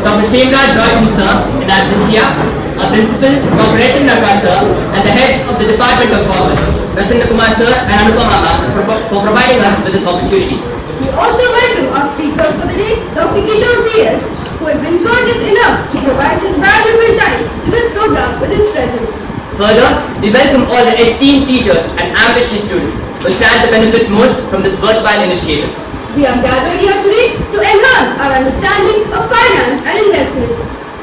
Dr. Jain Sir in absentia, our Principal, Dr. S. Sir, and the heads of the Department of Commerce, Prasanna Kumar Sir and Anupama Ma'am, for providing us with this opportunity. We also welcome our speaker for the day, Dr. Kishore B.S, who has been courteous enough to provide his valuable time to this program with his presence. Further, we welcome all the esteemed teachers and ambitious students who stand to benefit most from this worthwhile initiative. We are gathered here today to enhance our understanding of finance and investment.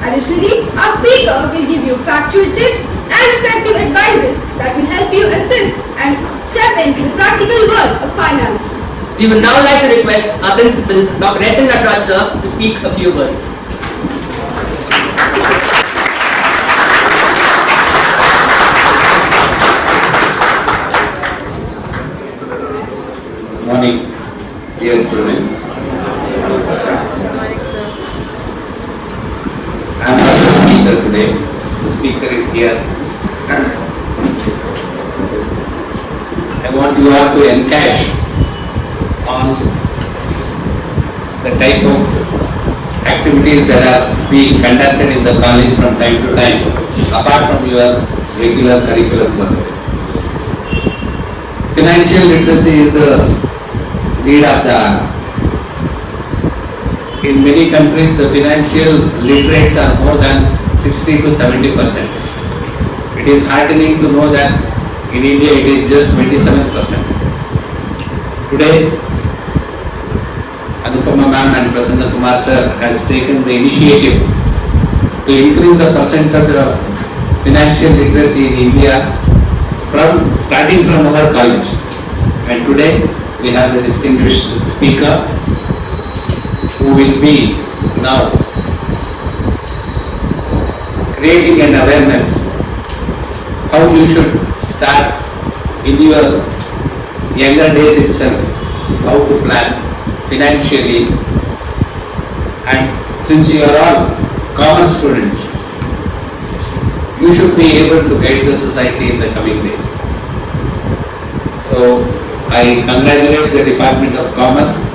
Additionally, our speaker will give you factual tips and effective advices that will help you assist and step into the practical world of finance. We would now like to request our Principal, Dr. S. Sir, to speak a few words. Morning, dear students. I am not the speaker today. The speaker is here. I want you all to encash on the type of activities that are being conducted in the college from time to time, apart from your regular curriculum work. Financial literacy is the need of the hour. In many countries, the financial literates are more than 60 to 70%. It is heartening to know that in India it is just 27%. Today, Anupama Ma'am and Prasanna Kumar Sir has taken the initiative to increase the percentage of financial literacy in India starting from our college. And today we have the distinguished speaker who will be now creating an awareness how you should start in your younger days itself, how to plan financially. And since you are all commerce students, you should be able to guide the society in the coming days. So I congratulate the Department of Commerce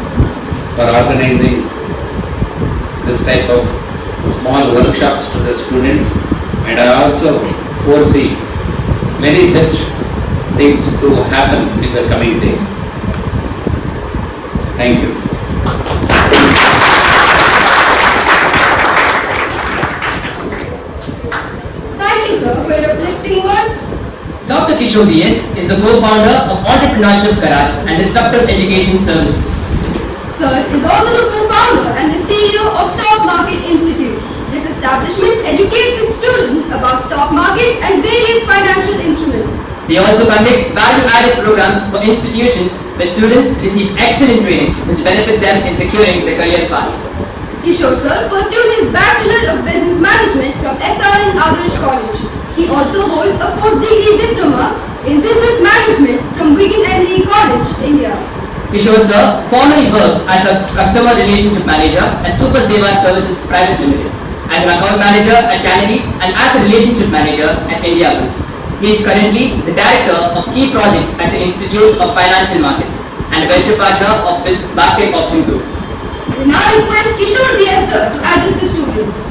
for organizing this type of small workshops to the students, and I also foresee many such things to happen in the coming days. Thank you. Thank you, sir, for your uplifting words. Dr. Kishore B.S. is the co-founder of Entrepreneurship Garage and Disruptive Education Services. Sir is also the co-founder and the CEO of Stock Market Institute. This establishment educates its students about stock market and various financial instruments. They also conduct value-added programs for institutions where students receive excellent training which benefit them in securing their career paths. Kishore Sir pursued his Bachelor of Business Management from SRN Adarsh College. He also holds a post-degree diploma in Business Management from Jain College, India. Kishore Sir formerly worked as a Customer Relationship Manager at Super Seva Services Private Limited, as an Account Manager at Canaries, and as a Relationship Manager at India Pulse. He is currently the Director of Key Projects at the Institute of Financial Markets and a Venture Partner of Basket Option Group. We now request Kishore B.S. Sir to address the students.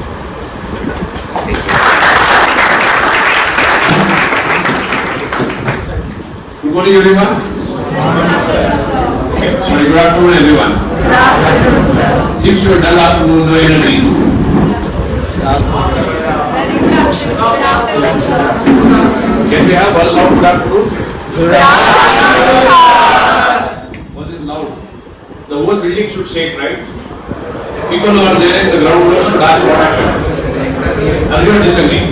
Good morning, everyone. Sorry, good afternoon, everyone. Good afternoon, sir. Seems you are dull afternoon, no energy. Can we have one loud good afternoon? Good afternoon, sir. Was it loud? The whole building should shake, right? People who are there in the ground floor should ask what happened. Agree or disagree?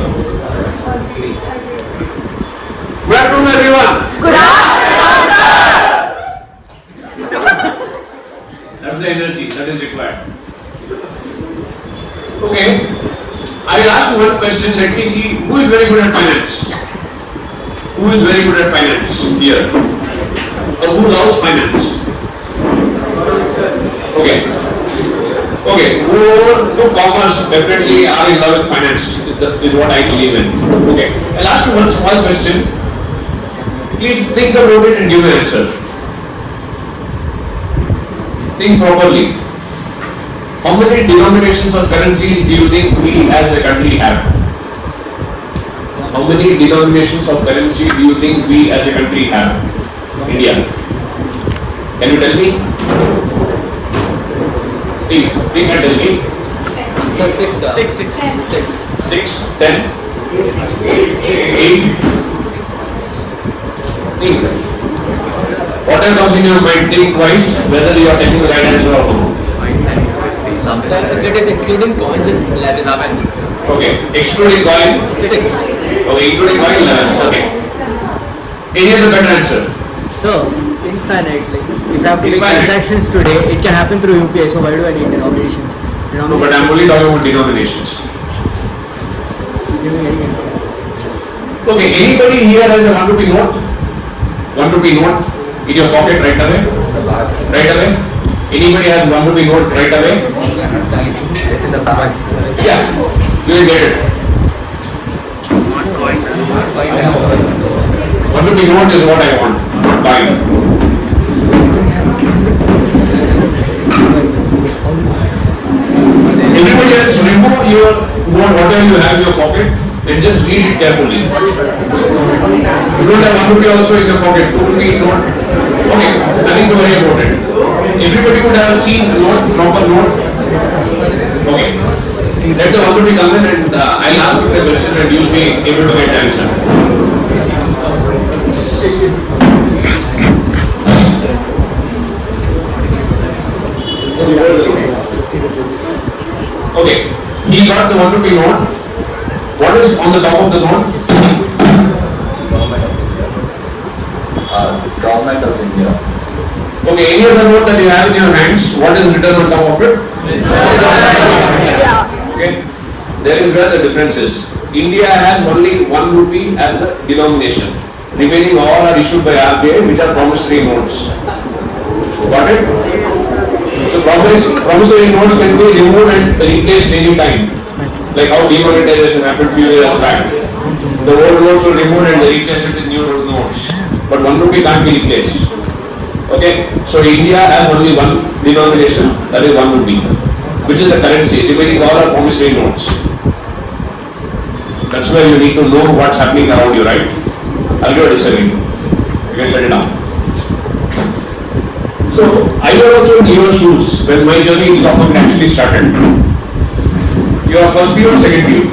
Good afternoon, everyone. Good afternoon, sir. That's the energy that is required. Okay, I will ask you one question. Let me see who is very good at finance. Who is very good at finance here? Or who loves finance? Okay. Okay, who commerce definitely are in love with finance is what I believe in. Okay, I'll ask you one small question. Please think about it and give an answer. Think properly. How many denominations of currency do you think we as a country have? How many denominations of currency do you think we as a country have? India. Can you tell me? Please, think and tell me. 6, 10, 8. Think. Whatever comes in your mind, think twice whether you are taking the right answer or no. If it is including coins, it's 11. Okay, excluding coin? 6. Okay, including coin 11. Okay. Any other better answer? So, infinitely. If I have to make Infinite. transactions today, it can happen through UPI. So why do I need denominations? No, but I'm only talking about denominations. Okay, anybody here has a 1 rupee note? 1 rupee note in your pocket right away? Right away? Anybody has 1 rupee note right away? Yeah, you will get it. 1 rupee note is what I want, not coin. Everybody else, remove your note, whatever you have in your pocket, and just read it carefully. You don't have 1 rupee also in your pocket, 2 rupee note. Okay, nothing to worry about it. Everybody would have seen the note, proper note. Okay. Let the 1 rupee come in and I'll ask you the question and you'll be able to get the answer. Okay, he got the 1 rupee note. What is on the top of the note? Government of India. Okay, any other note that you have in your hands, what is written on top of it? Okay, there is where the difference is. India has only 1 rupee as the denomination. Remaining all are issued by RBI, which are promissory notes. Got it? So promissory notes can be removed and replaced any time. Like how demonetization happened few years back. The old notes were removed and they replaced it with new notes. But 1 rupee can't be replaced. Okay, so India has only one denomination, that is 1 rupee, which is the currency. Remaining all are promissory notes. That's where you need to know what's happening around you, right? Agree or disagree? You can set it down. So I was also in your shoes when my journey in stock market actually started. You are first PU or second PU?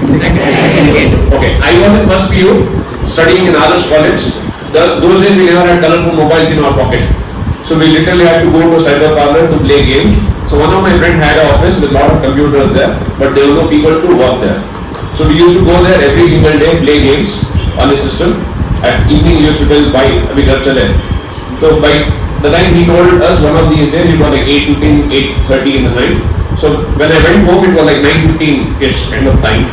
Okay, I was in first PU studying in Adarsh College. Those days we never had colorful mobiles in our pocket. So we literally had to go to cyber parlor to play games. So one of my friends had an office with a lot of computers there, but there were no people to work there. So we used to go there every single day, play games on the system. At evening we used to tell bye, abhi ghar chale. So by the time he told us one of these days, it was like 8:15, 8:30 in the night. So when I went home, it was like 9:15-ish kind of time.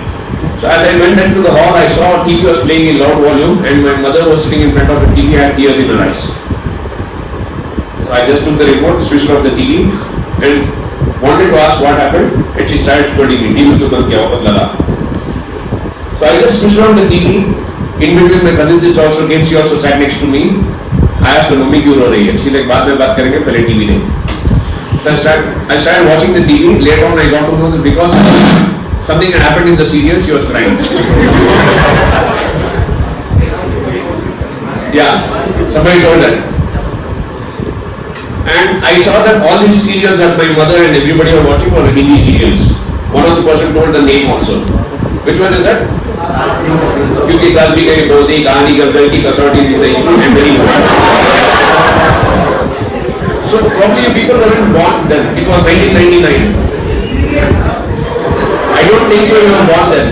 So as I went into the hall, I saw TV was playing in loud volume and my mother was sitting in front of the TV and had tears in her eyes. So I just took the remote, switched off the TV and wanted to ask what happened and she started scolding me, TV ko kar kya wapas laga. So I just switched on the TV. In between my cousin sister also came, she also sat next to me. I asked her, mummy क्यों रो रही है? She like बाद में बात करेंगे, पहले TV देख. So I started watching the TV. Later on I got to know that because something had happened in the serial, she was crying. Yeah, somebody told that. And I saw that all these serials that my mother and everybody were watching were Hindi serials. One of the person told the name also. Which one is that? क्योंकि साल भी गई बोलती कहानी गब्बर की कसौटी दी गई and very good. So probably people weren't born then. It was 1999. I don't think so you were born then.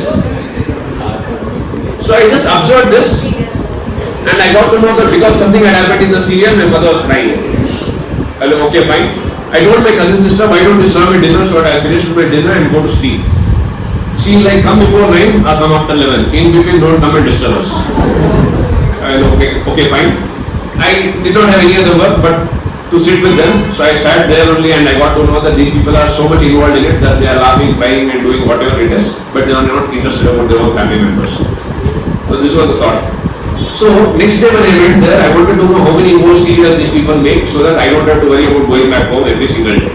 So I just observed this and I got to know that because something had happened in the serial, my mother was crying. Hello, okay, fine. I told my cousin sister, why don't you serve me dinner so that I finish my dinner and go to sleep. She like come before 9 or come after 11. In between, don't come and disturb us. Okay, fine. I did not have any other work but to sit with them. So I sat there only and I got to know that these people are so much involved in it that they are laughing, crying and doing whatever it is, but they are not interested about their own family members. So this was the thought. So next day when I went there, I wanted to know how many more serials these people make so that I don't have to worry about going back home every single day.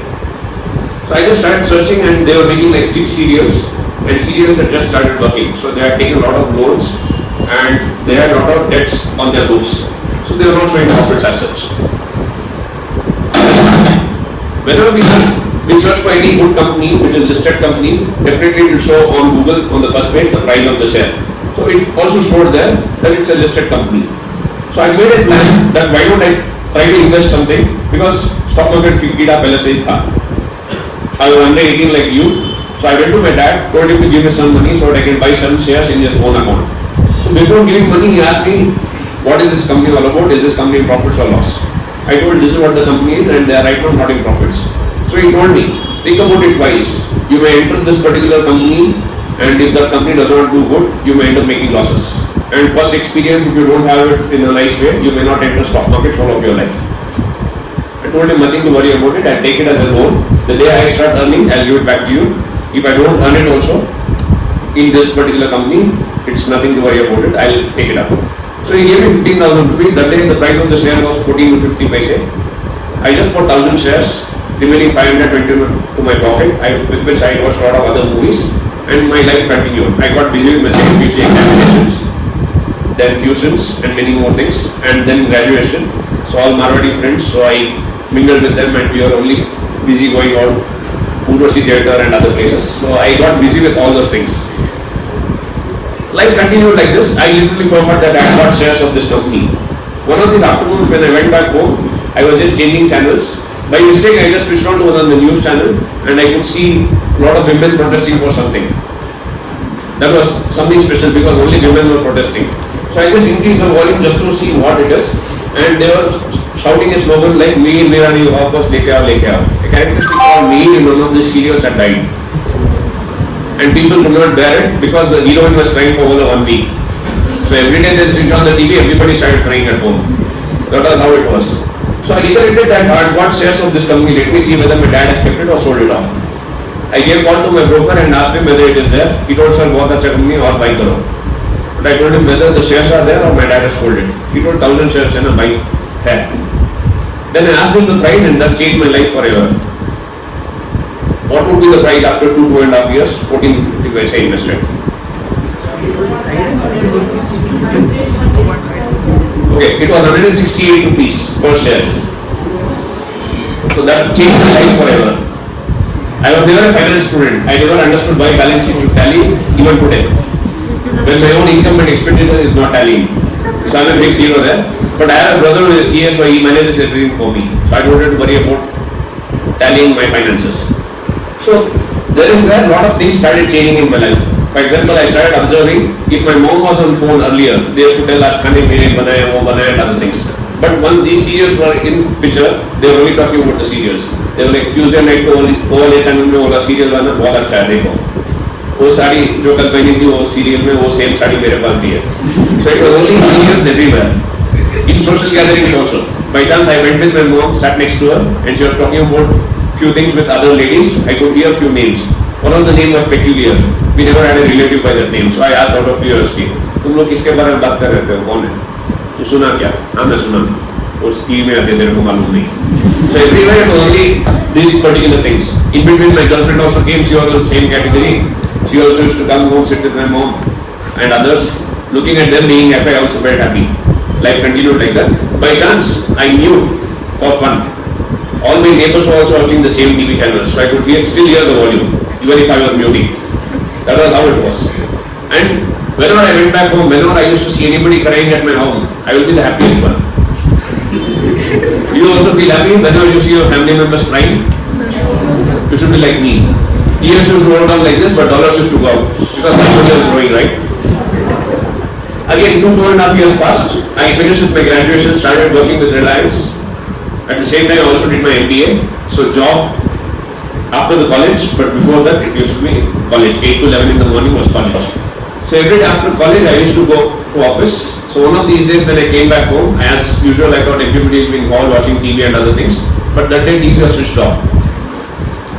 So I just started searching and they were making like 6 serials and serials had just started working. So they had taken a lot of loans and they had a lot of debts on their books. So they were not showing profits as such. Whenever we search for any good company, which is listed company, definitely it will show on Google on the first page the price of the share. So it also showed there that it's a listed company. So I made a plan that why don't I try to invest something, because stock market kida pehle se hi tha. I was under 18 like you, so I went to my dad, told him to give me some money so that I can buy some shares in his own account. So before giving money, he asked me, what is this company all about? Is this company in profits or loss? I told this is what the company is and they are right now not in profits. So he told me, think about it twice. You may enter this particular company and if the company does not do good, you may end up making losses. And first experience, if you don't have it in a nice way, you may not enter stock market all of your life. I told him nothing to worry about it, I'll take it as a loan. The day I start earning, I'll give it back to you. If I don't earn it also, in this particular company, it's nothing to worry about it, I'll take it up. So he gave me 15,000 rupees. That day the price of the share was 14 to 50 paise. I just bought 1,000 shares, remaining 520 to my pocket, with which I watched a lot of other movies and my life continued. I got busy with my second PUC examinations, then tuitions and many more things, and then graduation. So all Marwadi friends, so I mingled with them and we were only busy going out, Urvashi Theatre and other places. So I got busy with all those things. Life continued like this. I literally forgot that I had got shares of this company. One of these afternoons when I went back home, I was just changing channels. By mistake, I just switched on to one of the news channel and I could see a lot of women protesting for something. That was something special because only women were protesting. So I just increased the volume just to see what it is. And they were shouting a slogan like "Me mera nahi वापस लेके आओ लेके आओ." A characteristic called me in one of the serials had died. And people could not bear it because the heroine was crying for over 1 week. So every day they switch on the TV, everybody started crying at home. That was how it was. So I reiterated that I got shares of this company, let me see whether my dad has kept it or sold it off. I gave call to my broker and asked him whether it is there. He told, sir, बहुत अच्छा company और buy करो. But I told him whether the shares are there or my dad has sold it. He told 1,000 shares and a buy है. Then I asked him the price and that changed my life forever. What would be the price after 2.5 years? 1450 paise invested. Okay, it was 168 rupees per share. So that changed my life forever. I was never a finance student. I never understood why balance sheet should tally even today. When my own income and expenditure is not tallying. So I'm a big zero there. But I have a brother who is a CS, so he manages everything for me. So I don't have to worry about tallying my finances. So there is where a lot of things started changing in my life. For example, I started observing if my mom was on phone earlier, they used to tell us khane mere banaya, wo banaya and other things. But when these serials were in picture, they were only talking about the serials. They were like Tuesday night को वो channel में वाला serial वाला बहुत अच्छा है देखो. वो साड़ी जो कल पहनी थी वो serial में वो same साड़ी मेरे पास भी है. So it was only serials everywhere. In social gatherings also. By chance I went with my mom, sat next to her, and she was talking about few things with other ladies. I could hear few names. One of the name was peculiar. We never had a relative by that name. So I asked out of curiosity, तुम लोग किसके बारे में बात कर रहे थे? कौन है? तू सुना क्या? हाँ मैं सुना. उस टीवी में आते तेरे को मालूम नहीं. So everywhere it was only these particular things. In between my girlfriend also came. She was in the same category. She also used to come home, sit with my mom and others. Looking at them being happy, I also felt happy. Life continued like that. By chance, I knew for fun. All my neighbors were also watching the same TV channels, so I could still hear the volume, even if I was muting. That was how it was. And whenever I went back home, whenever I used to see anybody crying at my home, I will be the happiest one. You also feel happy whenever you see your family members crying? You should be like me. Tears used to roll down like this, but dollars used to go out, because my money was growing, right? Again, 2.5 years passed. I finished with my graduation, started working with Reliance. At the same time, I also did my MBA. So job after the college, but before that, it used to be college. 8 to 11 in the morning was college. So every day after college, I used to go to office. So one of these days when I came back home, as usual, I thought everybody will be in hall watching TV and other things. But that day, TV was switched off.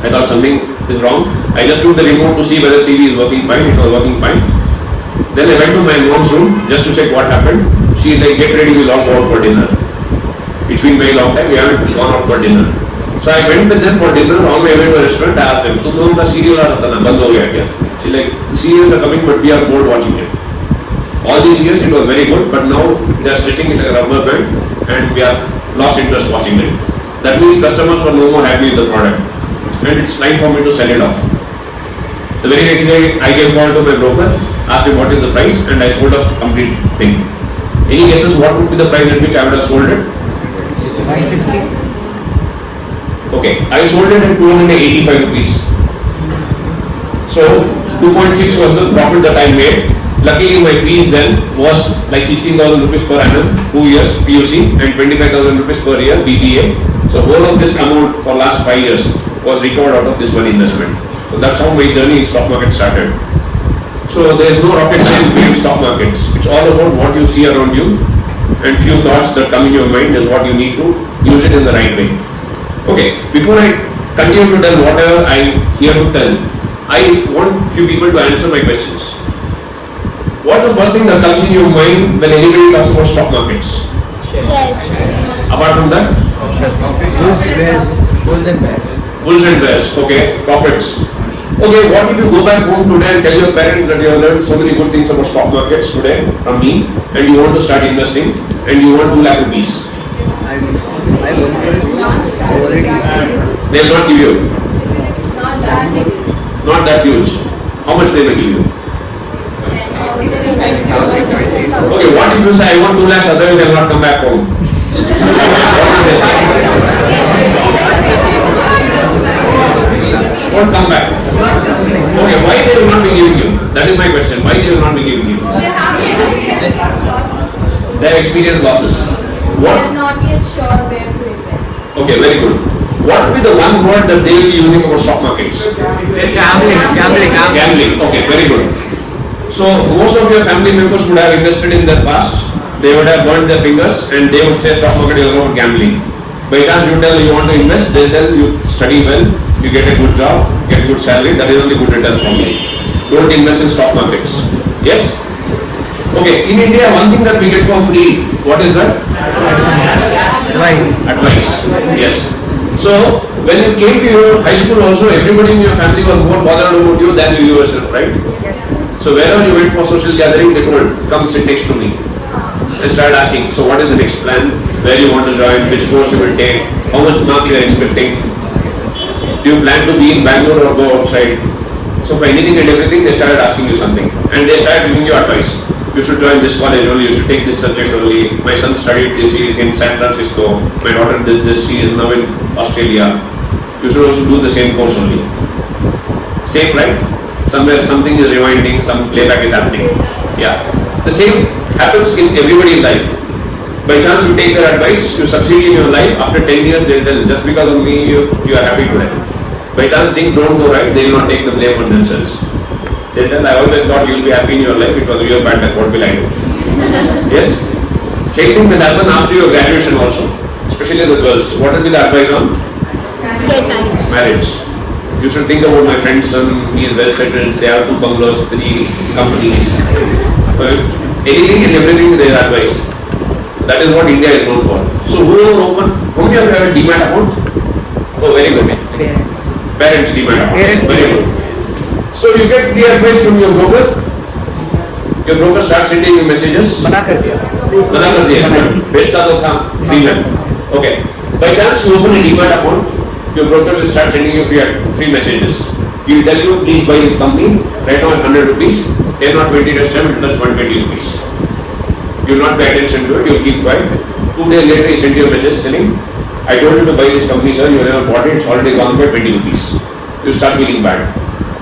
I thought something is wrong. I just took the remote to see whether TV is working fine. It was working fine. Then I went to my mom's room just to check what happened. She like, get ready, we'll all go out for dinner. It's been very long time, we haven't gone out for dinner. So I went with them for dinner. On my way to a restaurant, I asked them, "तुम लोगों का serial आ रहा था ना, बंद हो गया क्या?" She like, "The serials are coming, but we are bored watching it." All these years it was very good, but now they are stretching it like a rubber band, and we are lost interest watching it. That means customers were no more happy with the product, and it's time for me to sell it off. The very next day, I gave call to my broker, asked him what is the price, and I sold off complete thing. Any guesses what would be the price at which I would have sold it? 950. Okay, I sold it at 285 rupees. So 2.6 was the profit that I made. Luckily, my fees then was like 16,000 rupees per annum, 2 years PUC, and 25,000 rupees per year BBA. So whole of this amount for last 5 years was recovered out of this one investment. So that's how my journey in stock market started. So there is no rocket science behind stock markets. It's all about what you see around you, and few thoughts that come in your mind is what you need to use it in the right way. Okay, before I continue to tell whatever I'm here to tell, I want few people to answer my questions. What's the first thing that comes in your mind when anybody talks about stock markets? Apart from that? Bulls, bears. Bulls and bears. Bulls and bears, okay, profits. Okay, what if you go back home today and tell your parents that you have learned so many good things about stock markets today from me, and you want to start investing, and you want 2 lakh rupees? I already. They will not give you. Not that huge. How much they will give you? Okay, what if you say I want 2 lakhs, otherwise I will not come back home? What will they say? Won't come back. Okay, why they will not be giving you? That is my question. Why they will not be giving you? They have experienced losses. They What? are not yet sure where to invest. Okay, very good. What will be the one word that they will be using about stock markets? Gambling. Okay, very good. So most of your family members would have invested in their past. They would have burned their fingers, and they would say stock market is about gambling. By chance you tell you want to invest, they tell you study well, you get a good job, get good salary. That is only good returns from me. Don't invest in stock markets. Yes? Okay, in India, one thing that we get for free, what is that? Advice. Advice. Yes. So, when you came to your high school also, everybody in your family was more bothered about you than you yourself, right? So, wherever you went for social gathering, they told, come sit next to me. And started asking, so what is the next plan? Where you want to join? Which course you will take? How much marks you are expecting? Do you plan to be in Bangalore or go outside? So for anything and everything, they started asking you something. And they started giving you advice. You should join this college only, you should take this subject only. My son studied this, he is in San Francisco. My daughter did this, she is now in Australia. You should also do the same course only. Same, right? Somewhere something is rewinding, some playback is happening. Yeah. The same happens in everybody in life. By chance you take their advice, you succeed in your life, after 10 years they tell, just because of me you are happy today. By chance things don't go right, they will not take the blame on themselves. They tell, I always thought you will be happy in your life, it was your bad luck, what will I do? Yes? Same thing will happen after your graduation also, especially the girls. What will be the advice on? Marriage. You should think about my friend's son, he is well settled, they have 2 bungalows, 3 companies. Anything and everything they advise. That is what India is known for. So how many of you have a demat account? Oh, very good. Parents demat account. Parents very good. So you get free advice from your broker. Your broker starts sending you messages. मना कर दिया. बेचता तो था free में. Okay. By chance you open a demat account, your broker will start sending you free messages. He will tell you, please buy this company right now at 100 rupees. 10 or 20 days time, that's 120 rupees. You will not pay attention to it, you will keep quiet. 2 days later, he sent you a message telling, I told you to buy this company, sir, you never bought it, it's already gone by 20 rupees. You start feeling bad.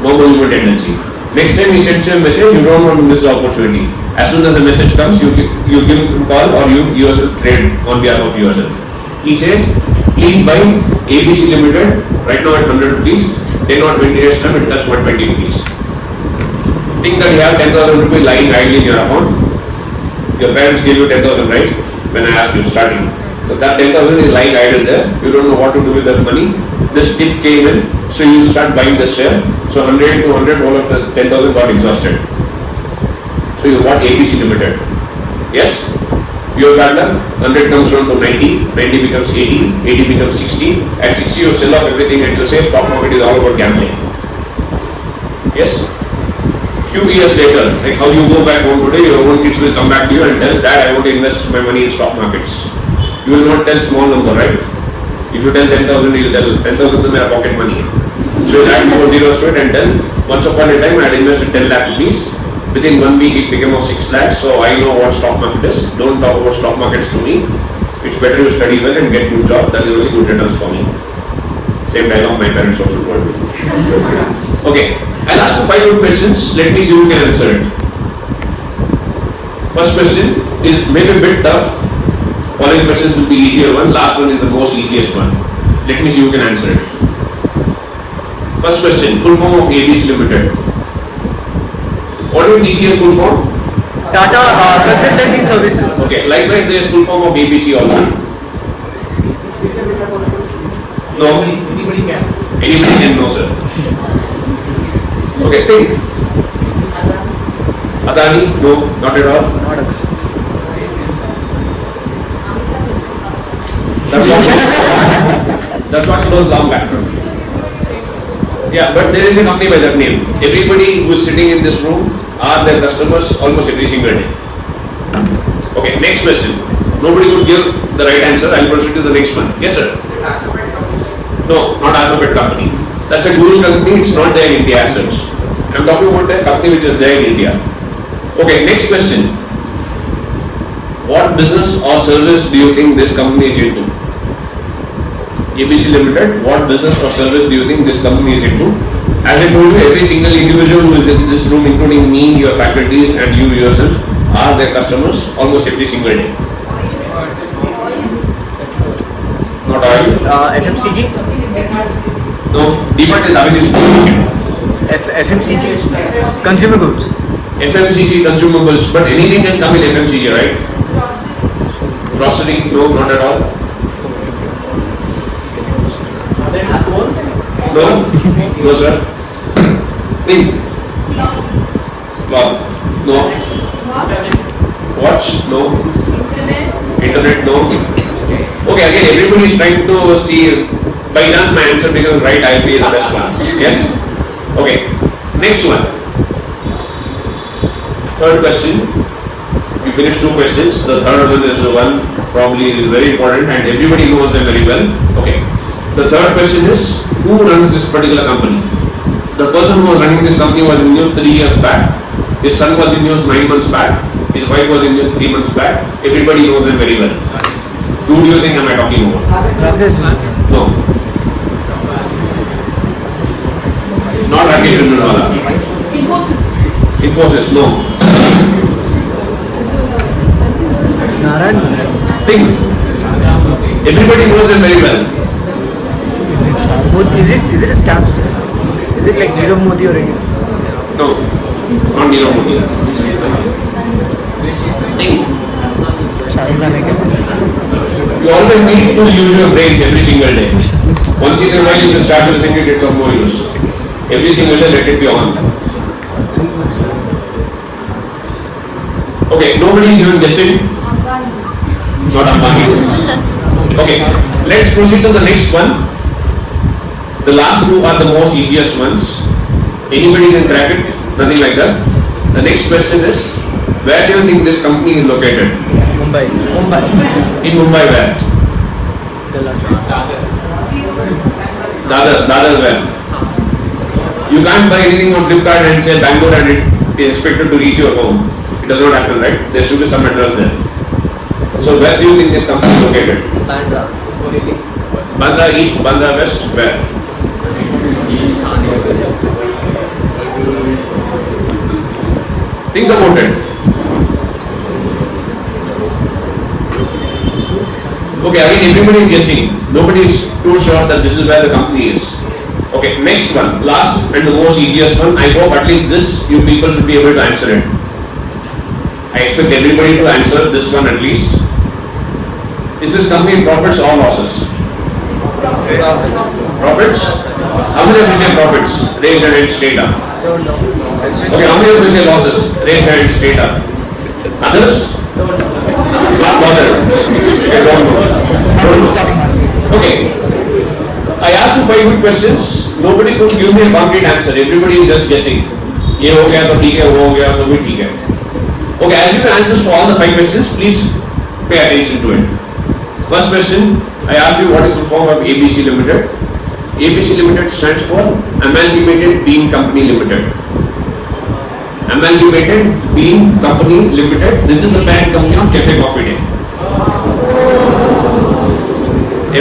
Normal human tendency. Next time he sends you a message, you don't want to miss the opportunity. As soon as the message comes, you give him a call or you yourself trade on behalf of yourself. He says, please buy ABC Limited right now at 100 rupees, 10 or 20 days time, it touch 120 rupees. Think that you have 10,000 rupees lying idle in your account. Your parents gave you 10,000, right? When I asked you starting. So that 10,000 is lying idle there. You don't know what to do with that money. This tip came in, so you start buying the share. So 100 to 100, all of the 10,000 got exhausted. So you bought ABC Limited. Yes? You have bad luck, 100 comes down to 90, 90 becomes 80, 80 becomes 60, at 60 you sell off everything and you say stock market is all about gambling. Yes? Few years later, like how you go back home today, your own kids will come back to you and tell, Dad, I want to invest my money in stock markets. You will not tell small number, right? If you tell 10,000, you will tell 10,000 is my pocket money. So you add 4 zeros to it and tell, once upon a time I had invested 10 lakh rupees. Within 1 week it became of 6 lakhs, so I know what stock market is. Don't talk about stock markets to me. It's better you study well and get good job. That is only good returns for me. Same dialogue my parents also told me. Okay, I'll ask you 5 good questions. Let me see who can answer it. First question is maybe a bit tough. Following questions will be easier one. Last one is the most easiest one. Let me see who can answer it. First question, full form of ABC Limited. What is TCS full form? Tata Consultancy Services. Okay, likewise there is full form of ABC also. No? Anybody can know, sir. Okay, think. Adani? No, not at all. Not a That's what closed long back. Yeah, but there is a company by that name. Everybody who is sitting in this room are their customers almost every single day. Okay, next question. Nobody could give the right answer. I will proceed to the next one. Yes, sir. No, not Alphabet company. That's a Google company. It's not there in India as such. I'm talking about a company which is there in India. Okay, next question. What business or service do you think this company is into? ABC Limited, what business or service do you think this company is into? As I told you, every single individual who is in this room, including me, your faculties and you yourself, are their customers almost every single day. Not oil. FMCG? No, DMart is having this. FMCG? Consumer goods? FMCG, consumables, but anything can come in FMCG, right? Grocery, no, not at all. No? No, sir. Think. Cloth? No. Watch? No. Internet? No. Okay, again, everybody is trying to see, by chance my answer becomes right, I will be the best one. Yes? Okay. Next one. Third question. We finished 2 questions. The third one is the one probably is very important and everybody knows them very well. Okay. The third question is, who runs this particular company? The person who was running this company was in news 3 years back. His son was in news 9 months back. His wife was in news 3 months back. Everybody knows them very well. Who do you think am I talking about? No. Not Rakesh Jhunjhunwala. Infosys, no. Naran? Think. Everybody knows them very well. Is it a scam story? Is it like Nirav Modi or anything? No. Not Nirav Modi. Think. You always need to use your brains every single day. Once in a while you just start using it, it's of no use. Every single day let it be on. Okay, nobody is even guessing. Not Ambani. Okay, let's proceed to the next one. The last 2 are the most easiest ones. Anybody can crack it, nothing like that. The next question is, where do you think this company is located? Mumbai. In Mumbai where? Dadar where? You can't buy anything on Flipkart and say Bangalore and it is expected to reach your home. It does not happen, right? There should be some address there. So where do you think this company is located? Bandra East, Bandra West, where? Think about it. Okay, again everybody is guessing. Nobody is too sure that this is where the company is. Okay, next one, last and the most easiest one. I hope at least this you people should be able to answer it. I expect everybody to answer this one at least. Is this company in profits or losses? Profits? How many of you say profits? Raise your hand straight up. Okay, how many of you say losses? Raise your hand straight up. Others? Not bothered. Okay, don't know. Okay. I asked you 5 good questions. Nobody could give me a concrete answer. Everybody is just guessing. ये हो गया तो ठीक है, वो हो गया तो भी ठीक है. Okay, I'll give you answers for all the 5 questions. Please pay attention to it. First question, I asked you what is the form of ABC Limited. ABC Limited stands for Amalgamated Bean Company Limited. Amalgamated Bean Company Limited. This is the parent company of Cafe Coffee Day.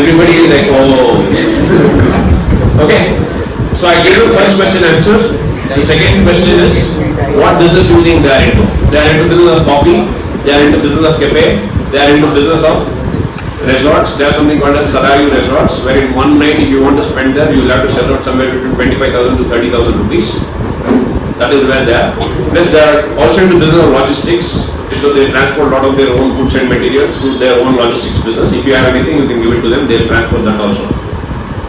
Everybody is like, oh. Okay. So I gave you first question answer. The second question is, what business do you think they are into? They are into business of coffee. They are into business of cafe. They are into business of resorts. There are something called as Sarayu resorts, where in one night, if you want to spend there, you will have to sell out somewhere between 25,000 to 30,000 rupees. That is where they are. Plus, they are also into business of logistics. So they transport a lot of their own goods and materials to their own logistics business. If you have anything, you can give it to them. They will transport that also.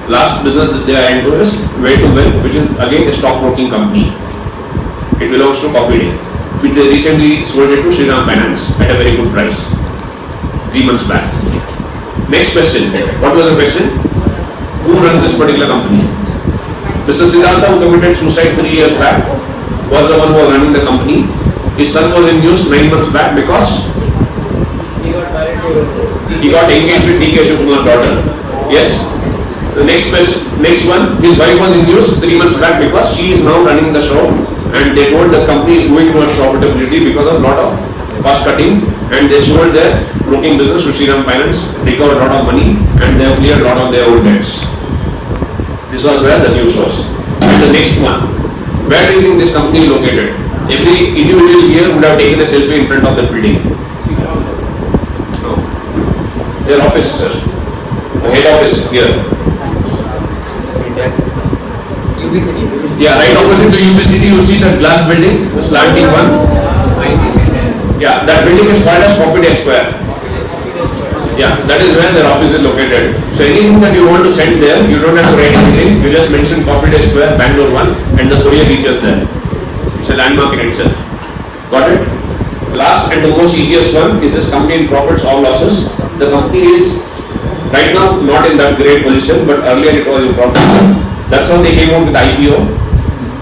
Last business that they are into is Way to Wealth, which is again a stockbroking company. It belongs to Coffee Day, which they recently sold it to Shriram Finance at a very good price, 3 months back. Next question. What was the question? Who runs this particular company? Mr. Siddhartha, who committed suicide 3 years back, was the one who was running the company. His son was in news 9 months back because he got engaged with D.K. Shivkumar's daughter. Yes. The next one, his wife was in news 3 months back because she is now running the show, and they told the company is going towards profitability because of lot of cost cutting, and they sold their broking business to Shriram Finance, recovered a lot of money, and they have cleared a lot of their old debts. This was where the news was. And the next one, where do you think this company is located? Every individual here would have taken a selfie in front of the building. No. Their office, sir. The head office here. Yeah, right opposite to UB City, you see that glass building, the slanting one. Yeah, that building is called as Coffee Day Square. Yeah, that is where their office is located. So anything that you want to send there, you don't have to write anything. You just mention Coffee Day Square, Bangalore 1, and the courier reaches there. It's a landmark in itself. Got it? Last and the most easiest one is this company in profits or losses. The company is right now not in that great position, but earlier it was in profits. That's how they came out with IPO.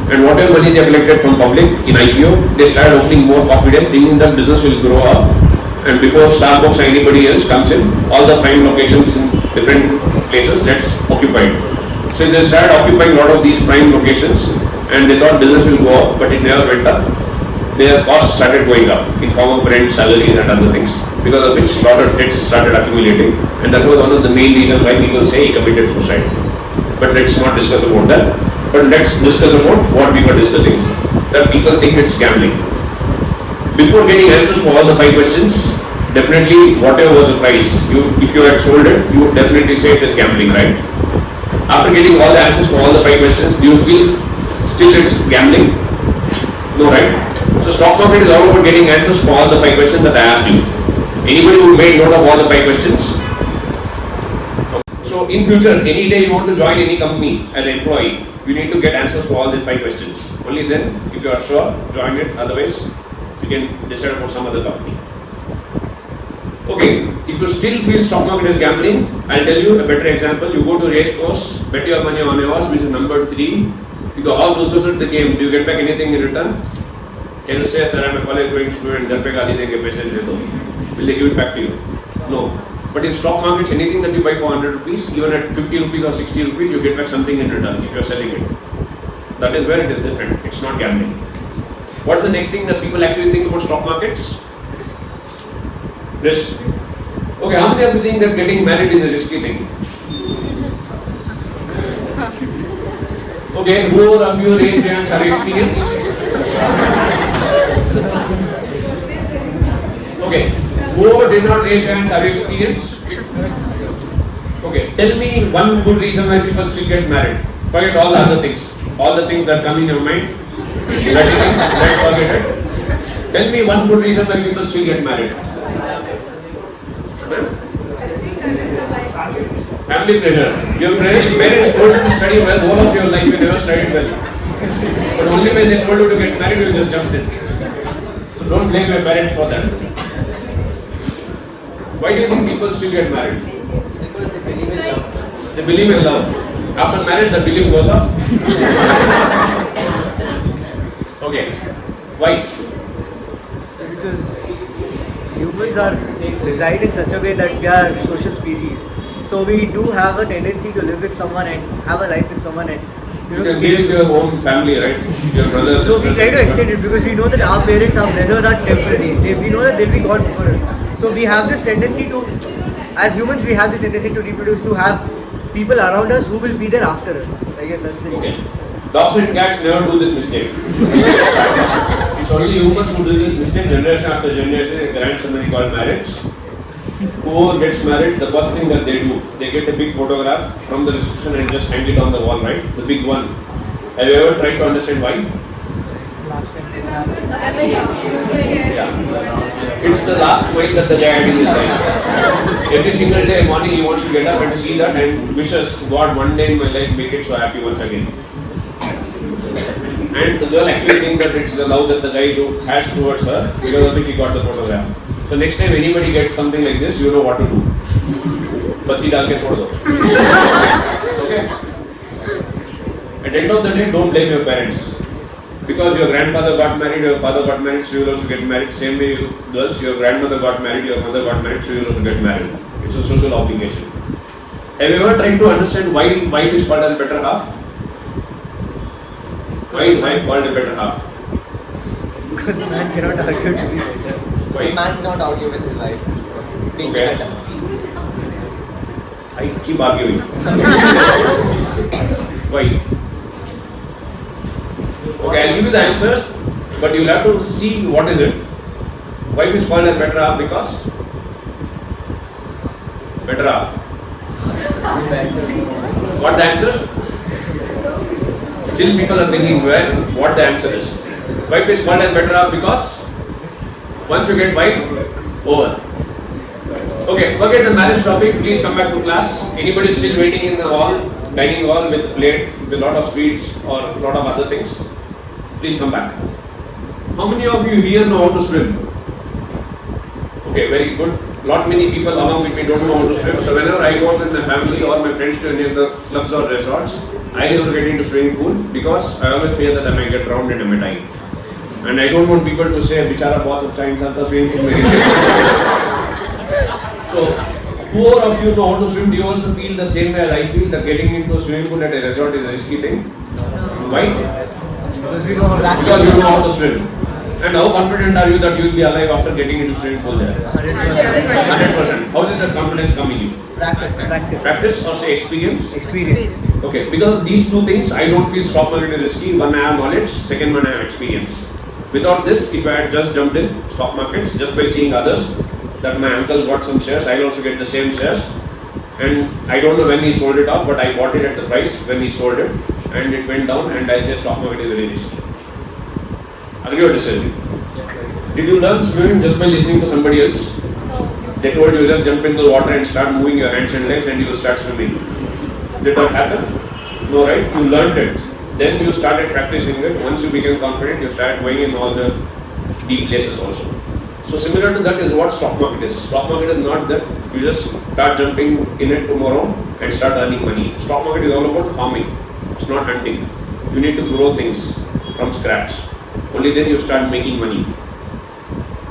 And whatever money they collected from public in IPO, they started opening more coffee days, thinking that business will grow up. And before Starbucks or anybody else comes in, all the prime locations in different places gets occupied. So they started occupying a lot of these prime locations, and they thought business will go up, but it never went up. Their costs started going up in form of rent, salaries, and other things, because of which a lot of debts started accumulating, and that was one of the main reasons why people say he committed suicide. But let's not discuss about that. But let's discuss about what we were discussing, that people think it's gambling. Before getting answers for all the 5 questions, definitely whatever was the price, if you had sold it, you would definitely say it is gambling, right? After getting all the answers for all the 5 questions, do you feel still it's gambling? No, right? So stock market is all about getting answers for all the 5 questions that I asked you. Anybody who made note of all the 5 questions? So in future, any day you want to join any company as an employee, you need to get answers for all these 5 questions. Only then, if you are sure, join it. Otherwise, you can decide about some other company. Okay, if you still feel stock market is gambling, I'll tell you a better example. You go to race course, bet your money on a horse, which is number 3. You go, how loses at the game? Do you get back anything in return? Can you say, sir, I'm a college going student, घर पे गाली देंगे पैसे दे दो? Will they give it back to you? No. But in stock markets, anything that you buy for 100 rupees, even at 50 rupees or 60 rupees, you get back something in return if you are selling it. That is where it is different. It's not gambling. What's the next thing that people actually think about stock markets? Risk. Okay, how many of you think that getting married is a risky thing? Okay, who of you raised your hands are experienced? Okay, who did not raise your hands are you experienced? Okay, tell me one good reason why people still get married. Forget all the other things. All the things that come in your mind. Let's forget it. Tell me one good reason why people still get married. Family pressure. Your parents told you to study well, whole of your life you never studied well. But only when they told you to get married, you just jumped in. So don't blame your parents for that. Why do you think people still get married? Because they believe in love. They believe in love. After marriage, the belief goes off. Okay. Why? Because humans are designed in such a way that we are social species. So we do have a tendency to live with someone and have a life with someone and You can live with your own family, right? Your brothers. so we sisters, try to extend it because we know that our parents, our brothers are temporary. We know that they'll be God before us. So we have this tendency to, as humans, we have this tendency to reproduce, to have people around us who will be there after us. I guess that's the reason. Okay. Dogs and cats never do this mistake. It's only humans who do this mistake generation after generation in grand ceremony called marriage. Whoever gets married, the first thing that they do, they get a big photograph from the reception and just hang it on the wall, right? The big one. Have you ever tried to understand why? Yeah. It's the last smile that the guy had in his life. Every single day morning he wants to get up and see that and wishes God one day in my life make it so happy once again. And the girl actually thinks that it's the love that the guy has towards her because of which he got the photograph. So next time anybody gets something like this, you know what to do. Batti dal ke chhod do. Okay? At the end of the day, don't blame your parents. Because your grandfather got married, your father got married, so you will also get married. Same way you girls, your grandmother got married, your mother got married, so you will also get married. It's a social obligation. Have you ever tried to understand why wife is called a better half? Why is wife called a better half? Because man cannot argue to be better. Why? Man cannot argue with his life. Being Okay. better. I keep arguing. Why? Okay, I'll give you the answer, but you'll have to see what is it. Wife is called a better half because better half. What the answer? Still people are thinking what the answer is. Wife is called a better half because once you get wife, over. Okay, forget the marriage topic. Please come back to class. Anybody still waiting in the hall, dining hall with a plate with a lot of sweets or a lot of other things? Please come back. How many of you here know how to swim? Okay, very good. Lot many people along with me don't know how to swim. So whenever I go out with my family or my friends to any of the clubs or resorts, I never get into swimming pool because I always fear that I might get drowned and I may die. And I don't want people to say, "Bichara bahut acha insaan tha, swimming pool mein." So, whoever of you know how to swim, do you also feel the same way as I feel that getting into a swimming pool at a resort is a risky thing? Why? Because we know how to Because you know how to swim. And how confident are you that you will be alive after getting into swimming pool there? 100%. How did that confidence come in you? Practice. Practice or say experience? Experience. Okay, because of these two things, I don't feel stock market is risky. One, I have knowledge. Second one, I have experience. Without this, if I had just jumped in stock markets just by seeing others, that my uncle got some shares, I'll also get the same shares. And I don't know when he sold it off, but I bought it at the price when he sold it, and it went down. And I say stock market is very risky. Agree or disagree? Did you learn swimming just by listening to somebody else? They told you just jump into the water and start moving your hands and legs and you will start swimming. Did that happen? No, right? You learned it. Then you started practicing it. Once you became confident, you started going in all the deep places also. So similar to that is what stock market is. Stock market is not that you just start jumping in it tomorrow and start earning money. Stock market is all about farming. It's not hunting. You need to grow things from scratch. Only then you start making money.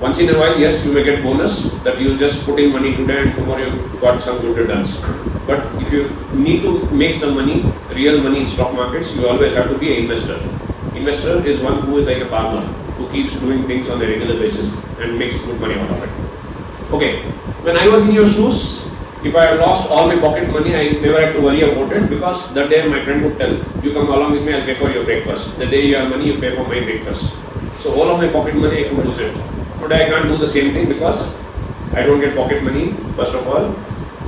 Once in a while, yes, you may get bonus that you just put in money today and tomorrow you got some good returns. But if you need to make some money, real money in stock markets, you always have to be an investor. Investor is one who is like a farmer, who keeps doing things on a regular basis and makes good money out of it. Okay, when I was in your shoes, if I had lost all my pocket money, I never had to worry about it because that day my friend would tell, "You come along with me, I'll pay for your breakfast. The day you have money, you pay for my breakfast." So all of my pocket money, I could lose it. Today I can't do the same thing because I don't get pocket money, first of all.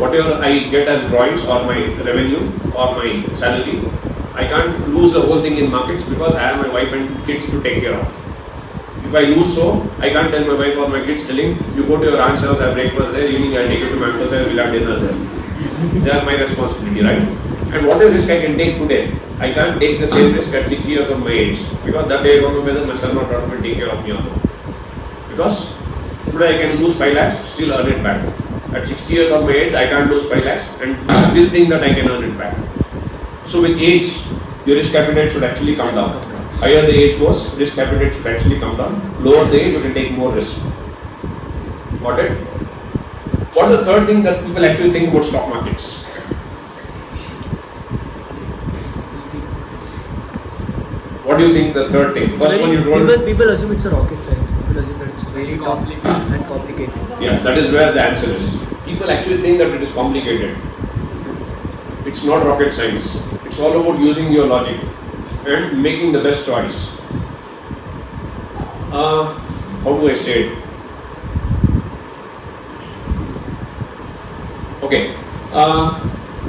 Whatever I get as drawings or my revenue or my salary, I can't lose the whole thing in markets because I have my wife and kids to take care of. If I lose so, I can't tell my wife or my kids telling, "You go to your aunt's house, have breakfast there, evening I'll take you to my uncle's house, we'll have dinner there." They are my responsibility, right? And whatever risk I can take today, I can't take the same risk at 60 years of my age because that day I don't know whether my son or daughter will take care of me or not. Because today I can lose 5 lakhs, still earn it back. At 60 years of my age, I can't lose 5 lakhs and still think that I can earn it back. So with age, your risk appetite should actually come down. Higher the age goes, risk appetite should actually come down. Lower the age, you can take more risk. Got it? What's the third thing that people actually think about stock markets? What do you think the third thing? First one you told. People assume it's a rocket science. People assume that it's very tough and complicated. Yeah, that is where the answer is. People actually think that it is complicated. It's not rocket science. It's all about using your logic and making the best choice. How do I say it? Okay.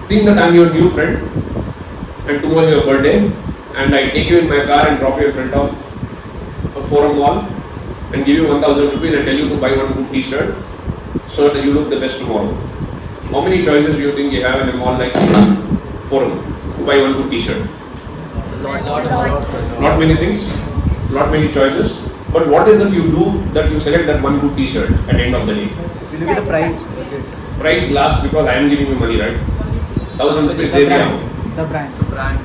Think that I'm your new friend and tomorrow your birthday and I take you in my car and drop you in front of a Puram mall and give you 1000 rupees and tell you to buy one good t-shirt so that you look the best tomorrow. How many choices do you think you have in a mall like Puram to buy one good t-shirt? Not many things, not many choices. But what is it you do that you select that one good t-shirt at the end of the day? You look at the price. Budget. Price last because I am giving you money, right? 1000 rupees they have. The brand.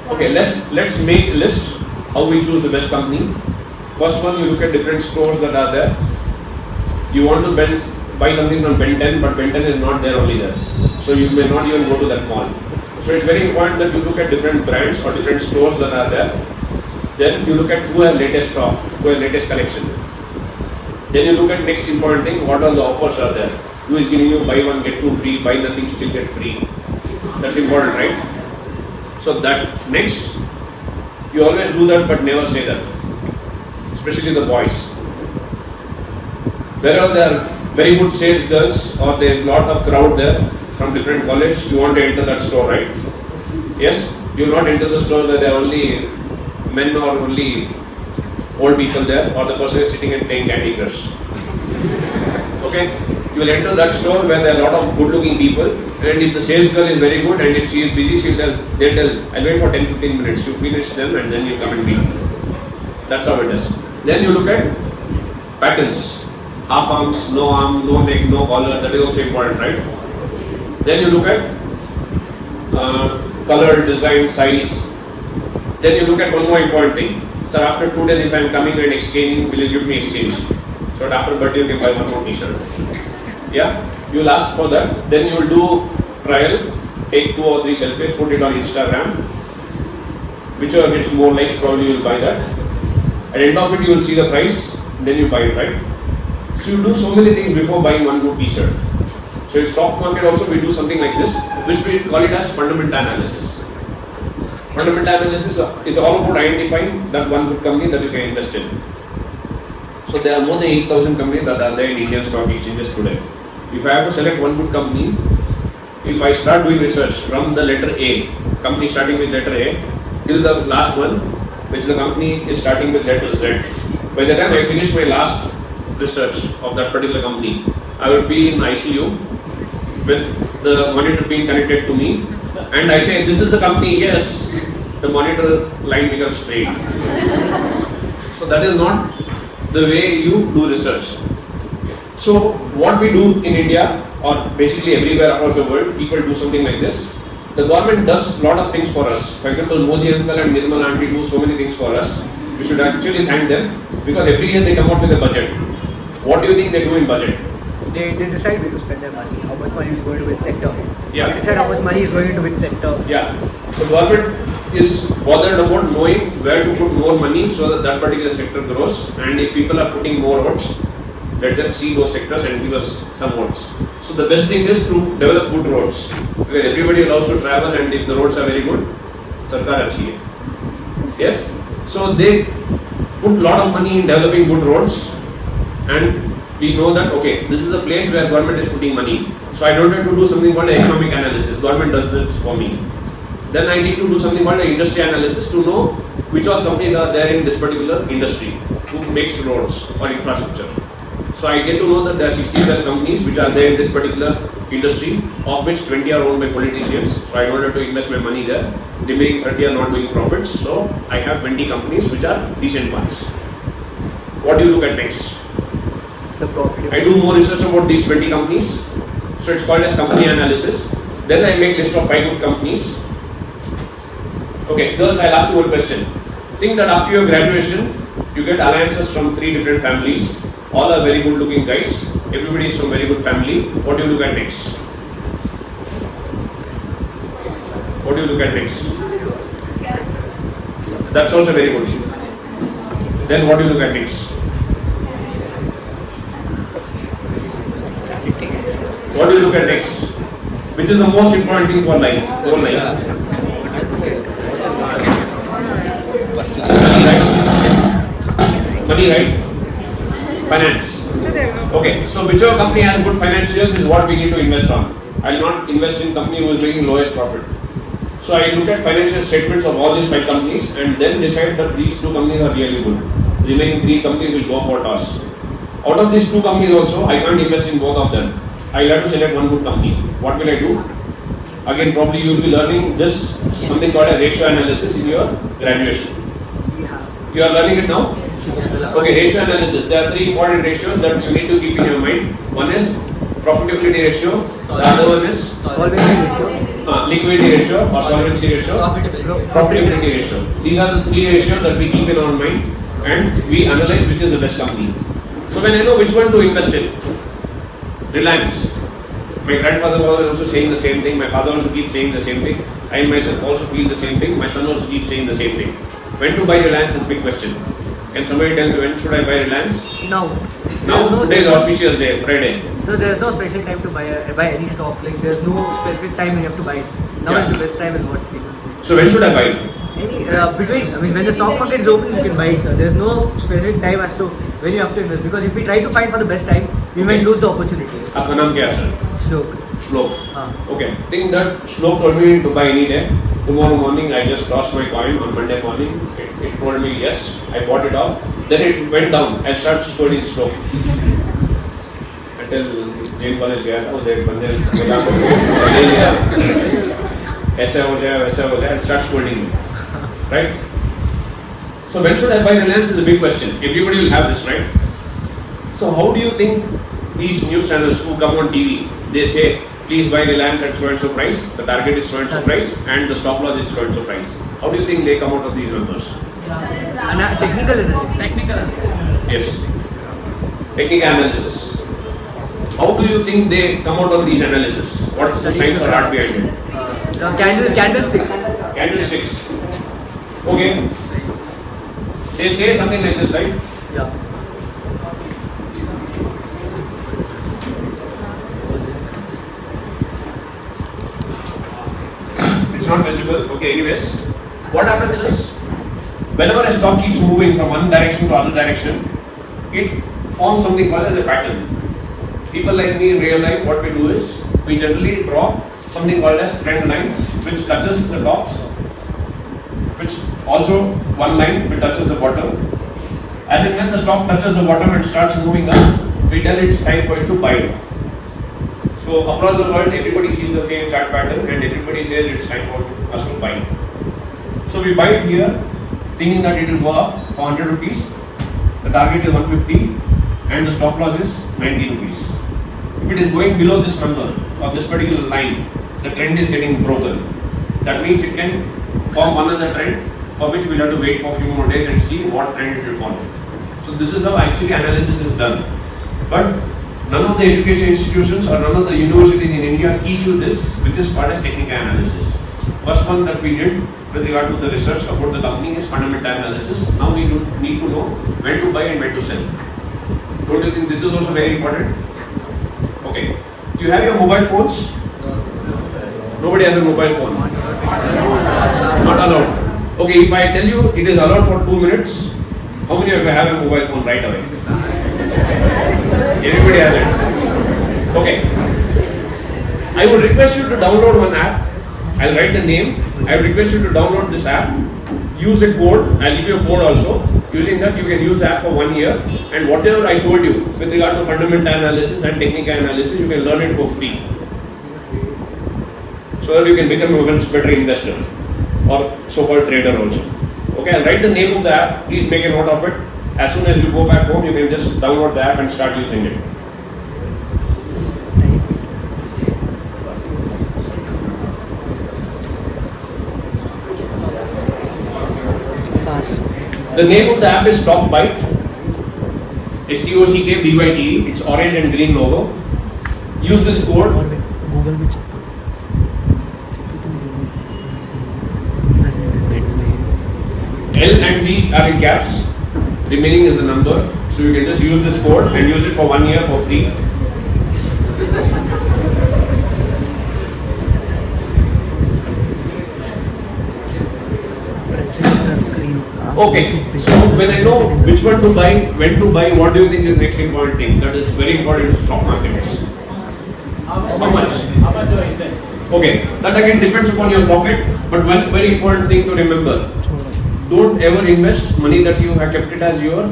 Okay, let's make a list how we choose the best company. First one, you look at different stores that are there. You want to buy something from Ben 10, but Ben 10 is not there, only there. So you may not even go to that mall. So it's very important that you look at different brands or different stores that are there. Then you look at who have latest stock, who have latest collection. Then you look at next important thing, what all the offers are there. Who is giving you buy one get two free, buy nothing still get free. That's important, right? So that next, you always do that but never say that. Especially the boys. Wherever there are very good sales girls or there is a lot of crowd there from different college, you want to enter that store, right? Yes? You will not enter the store where there are only men or only old people there or the person is sitting and playing Candy Crush. Okay? You will enter that store where there are a lot of good looking people and if the sales girl is very good and if she is busy, they'll tell, I'll wait for 10-15 minutes, you finish them and then you come and meet. That's how it is. Then you look at patterns. Half arms, no arm, no neck, no collar, that is also important, right? Then you look at color, design, size. Then you look at one more important thing. Sir, after 2 days if I am coming and exchanging, will you give me exchange? So after birthday you can buy one more t-shirt. Yeah, you will ask for that. Then you will do trial, take 2 or 3 selfies, put it on Instagram. Whichever gets more likes, probably you will buy that. At the end of it you will see the price, then you buy it, right? So you do so many things before buying one good t-shirt. So in stock market also we do something like this, which we call it as fundamental analysis. Fundamental analysis is all about identifying that one good company that you can invest in. So there are more than 8,000 companies that are there in Indian stock exchanges today. If I have to select one good company, if I start doing research from the letter A, company starting with letter A, till the last one, which the company is starting with letter Z. By the time I finish my last research of that particular company, I will be in ICU with the monitor being connected to me and I say this is the company, yes, the monitor line becomes straight. So that is not the way you do research. So what we do in India or basically everywhere across the world, people do something like this. The government does a lot of things for us. For example, Modi uncle and Nirmal auntie do so many things for us. We should actually thank them because every year they come out with a budget. What do you think they do in budget? They decide where to spend their money, how much money is going to which sector. Yeah. They decide how much money is going into which sector. Yeah. So government is bothered about knowing where to put more money so that that particular sector grows, and if people are putting more votes, let them see those sectors and give us some votes. So the best thing is to develop good roads. Because everybody loves to travel and if the roads are very good, Sarkar achhi hai. Yes? So they put a lot of money in developing good roads and we know that okay, this is a place where government is putting money. So I don't have to do something called economic analysis. Government does this for me. Then I need to do something called industry analysis to know which all companies are there in this particular industry who makes roads or infrastructure. So I get to know that there are 60 plus companies which are there in this particular industry, of which 20 are owned by politicians. So I don't have to invest my money there. The remaining 30 are not doing profits. So I have 20 companies which are decent ones. What do you look at next? the profit. I do more research about these 20 companies. So it's called as company analysis. Then I make list of 5 good companies. Okay, girls, I'll ask you one question. Think that after your graduation, you get alliances from 3 different families. All are very good looking guys. Everybody is from very good family. What do you look at next? What do you look at next? That's also very good. Then what do you look at next? What do you look at next? Which is the most important thing for life? Whole life. Money, right? Finance. Okay, so whichever company has good financials is what we need to invest on. I will not invest in company who is making lowest profit. So I look at financial statements of all these 5 companies and then decide that these 2 companies are really good. Remaining 3 companies will go for toss. Out of these 2 companies also, I can't invest in both of them. I will have to select one good company. What will I do? Again, probably you will be learning this, something called a ratio analysis in your graduation. You are learning it now? Okay, ratio analysis. There are 3 important ratios that you need to keep in your mind. One is profitability ratio, the other one is Solvency ratio. Liquidity ratio or solvency ratio, profitability ratio. These are the 3 ratios that we keep in our mind and we analyze which is the best company. So when I know which one to invest in, Reliance. My grandfather was also saying the same thing, my father also keeps saying the same thing, I myself also feel the same thing, my son also keeps saying the same thing. When to buy Reliance is a big question. Can somebody tell me when should I buy Reliance? Now. Now? Today is auspicious day, Friday. So there's no special time to buy any stock. Like there's no specific time you have to buy it. Now is the best time is what people say. So when should I buy it? When the stock market is open, you can buy it, sir. There's no specific time as to when you have to invest. Because if we try to find for the best time, we might lose the opportunity. Aapka naam kya hai, sir? Shlok. Okay. Think that Shlok told me to buy any day. Tomorrow morning I just tossed my coin on Monday morning. It told me yes. I bought it off. Then it went down. I started scolding Shlok. Until Jain College गया था, उधर एक बंदे बोला ले लिया, ऐसा हो जाए वैसा हो जाए, and start scolding me, right? So when should I buy Reliance is a big question. Everybody will have this, right? So how do you think these news channels who come on TV, they say please buy Reliance at so and so price, the target is so and so price, and the stop loss is so and so price. How do you think they come out of these numbers? Technical analysis. Yes. Technical analysis. How do you think they come out of these analysis? What's the science or art behind it? The candlesticks. Candlesticks. Okay. They say something like this, right? Yeah. It's not visible. Okay, anyways. What happens is, whenever a stock keeps moving from one direction to other direction, it forms something called as a pattern. People like me in real life, what we do is, we generally draw something called as trend lines, which touches the tops, which also one line which touches the bottom. As and when the stock touches the bottom and starts moving up, we tell it's time for it to buy it. So across the world, everybody sees the same chart pattern and everybody says it's time for us to buy it. So we buy it here, thinking that it will go up for 100 rupees. The target is 150 and the stop loss is 90 rupees. If it is going below this number or this particular line, the trend is getting broken. That means it can form another trend for which we'll have to wait for a few more days and see what trend it will follow. So this is how actually analysis is done. But none of the education institutions or none of the universities in India teach you this, which is called as technical analysis. First one that we did with regard to the research about the company is fundamental analysis. Now we need to know when to buy and when to sell. Don't you think this is also very important? Okay. You have your mobile phones? Nobody has a mobile phone. Not allowed. Okay, if I tell you it is allowed for 2 minutes, how many of you have a mobile phone right away? Everybody has it. Okay. I would request you to download one app. I'll write the name. I would request you to download this app. Use a code. I'll give you a code also. Using that, you can use the app for 1 year. And whatever I told you with regard to fundamental analysis and technical analysis, you can learn it for free. So that you can become a much better investor or so-called trader also. Okay, I'll write the name of the app. Please make a note of it. As soon as you go back home, you can just download the app and start using it. The name of the app is StockByte. STOCKBYTE. It's orange and green logo. Use this code. Google में check L and B are in caps. Remaining is a number. So you can just use this code and use it for 1 year for free. Okay, so when I know which one to buy, when to buy, what do you think is next important thing? That is very important in stock markets. How much? Okay, that again depends upon your pocket, but one very important thing to remember. Don't ever invest money that you have kept it as your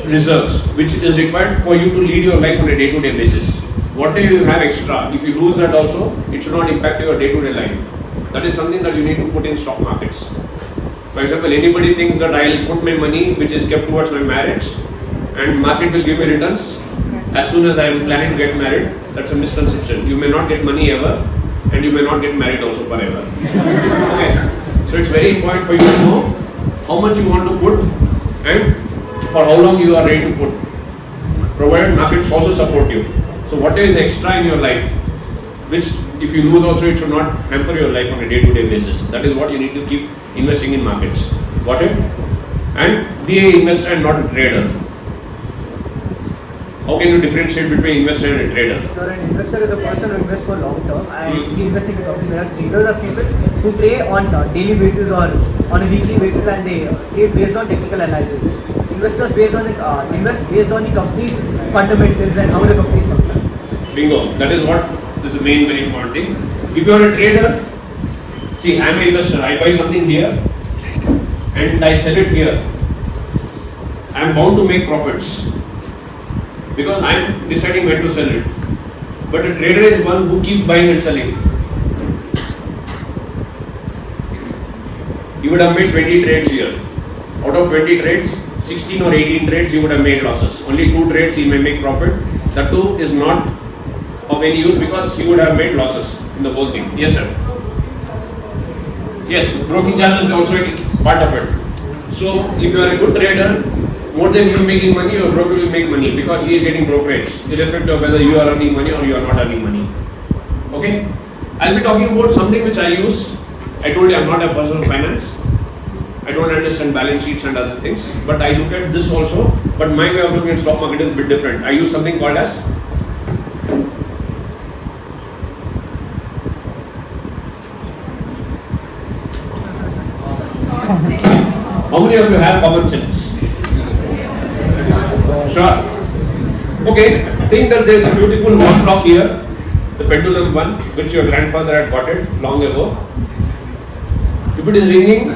reserves, which is required for you to lead your life on a day-to-day basis. Whatever you have extra, if you lose that also, it should not impact your day-to-day life. That is something that you need to put in stock markets. For example, anybody thinks that I'll put my money which is kept towards my marriage and market will give me returns as soon as I am planning to get married. That's a misconception. You may not get money ever and you may not get married also forever. Okay. So it's very important for you to know how much you want to put and for how long you are ready to put, provided markets also support you. So whatever is extra in your life, which if you lose also it should not hamper your life on a day-to-day basis. That is what you need to keep investing in markets. Got it? And be an investor and not a trader. How can you differentiate between investor and a trader? Sir, an investor is a person who invests for long term and he invests in a company. Whereas traders are people who trade on a daily basis or on a weekly basis and they trade based on technical analysis. Investors invest based on the company's fundamentals and how the company function. Bingo. That is what is the main very important thing. If you are a trader, see, I am an investor. I buy something here and I sell it here. I am bound to make profits because I am deciding when to sell it. But a trader is one who keeps buying and selling. You would have made 20 trades here. Out of 20 trades, 16 or 18 trades you would have made losses. Only 2 trades you may make profit. The 2 is not of any use because you would have made losses in the whole thing. Yes, sir. Yes, broking charges is also a part of it. So if you are a good trader, more than you making money, your broker will make money because he is getting brokerage, irrespective of whether you are earning money or you are not earning money. Okay? I'll be talking about something which I use. I told you I'm not a person of finance. I don't understand balance sheets and other things, but I look at this also. But my way of looking at stock market is a bit different. I use something called as how many of you have common sense? Sure. Okay, think that there is a beautiful one clock here, the pendulum one, which your grandfather had got it long ago. If it is ringing,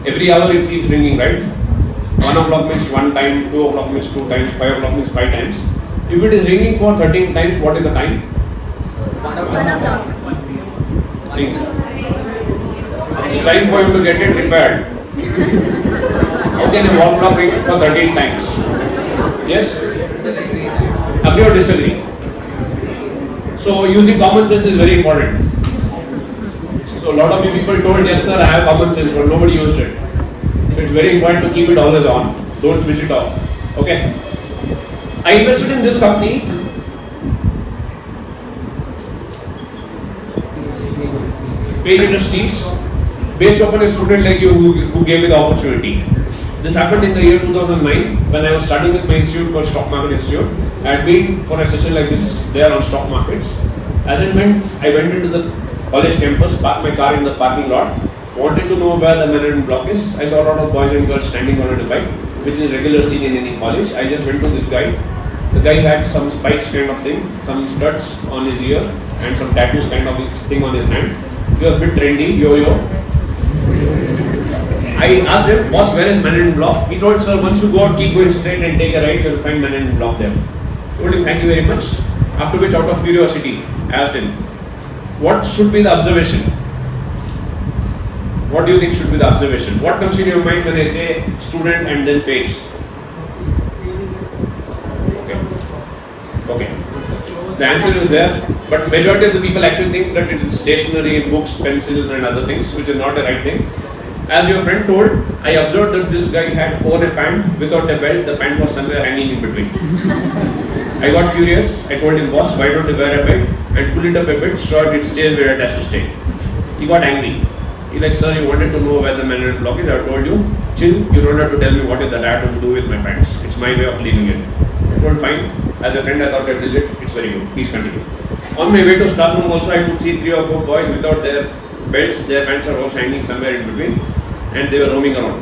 every hour it keeps ringing, right? 1 o'clock means 1 time, 2 o'clock means 2 times, 5 o'clock means 5 times. If it is ringing for 13 times, what is the time? 1 o'clock. Think. It's time for you to get it repaired. How can a wall clock ring for 13 times? Yes? Agree or disagree? So using common sense is very important. So a lot of you people told, yes sir, I have common sense, but nobody used it. So it's very important to keep it always on. Don't switch it off. Okay? I invested in this company. Page Industries, based upon a student like you who gave me the opportunity. This happened in the year 2009 when I was starting with my institute called Stock Market Institute. I had been for a session like this there on stock markets. As it went, I went into the college campus, parked my car in the parking lot, wanted to know where the Manhattan block is. I saw a lot of boys and girls standing on a bike, which is regular seen in any college. I just went to this guy. The guy had some spikes kind of thing, some studs on his ear and some tattoos kind of thing on his hand. He was a bit trendy, yo-yo. I asked him, boss, where is Manhattan block? He told, sir, once you go out, keep going straight and take a right, you will find Manhattan block there. I told him, thank you very much. After which, out of curiosity, I asked him, what should be the observation? What do you think should be the observation? What comes in your mind when I say student and then page? Okay. The answer is there, but majority of the people actually think that it is stationery, books, pencils and other things, which is not the right thing. As your friend told, I observed that this guy had worn a pant without a belt, the pant was somewhere hanging in between. I got curious, I told him, boss, why don't you wear a belt and pull it up a bit so it stays where it has to stay. He got angry. He like, sir, you wanted to know where the manual block is, I told you, chill, you don't have to tell me what is that I have to do with my pants. It's my way of leaving it. I told, fine. As a friend, I thought I did it. It's very good. Please continue. On my way to staff room also, I could see 3 or 4 boys without their belts. Their pants are also hanging somewhere in between, and they were roaming around.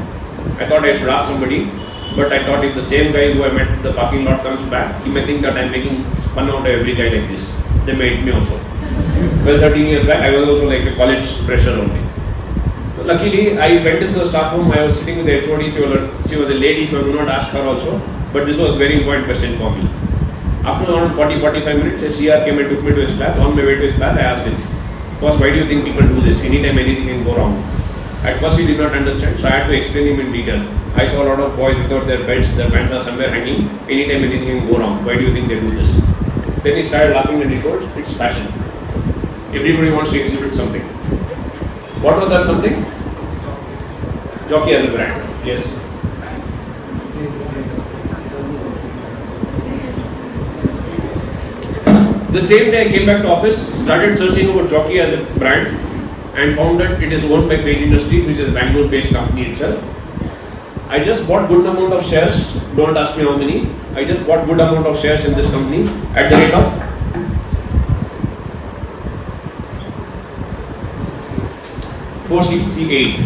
I thought I should ask somebody, but I thought if the same guy who I met in the parking lot comes back, he may think that I'm making fun out of every guy like this. They may hit me also. Well, 13 years back, I was also like a college fresher only. So luckily, I went into the staff room. I was sitting with the HOD. She was a lady, so I would not ask her also. But this was a very important question for me. After around 40-45 minutes, a CR came and took me to his class. On my way to his class, I asked him, boss, why do you think people do this? Anytime anything can go wrong. At first he did not understand, so I had to explain him in detail. I saw a lot of boys without their belts, their pants are somewhere hanging. Anytime anything can go wrong. Why do you think they do this? Then he started laughing and he told, it's fashion. Everybody wants to exhibit something. What was that something? Jockey as a brand. Yes. The same day I came back to office, started searching about Jockey as a brand and found that it is owned by Page Industries, which is a Bangalore-based company itself. I just bought good amount of shares, don't ask me how many. I just bought good amount of shares in this company at the rate of 468.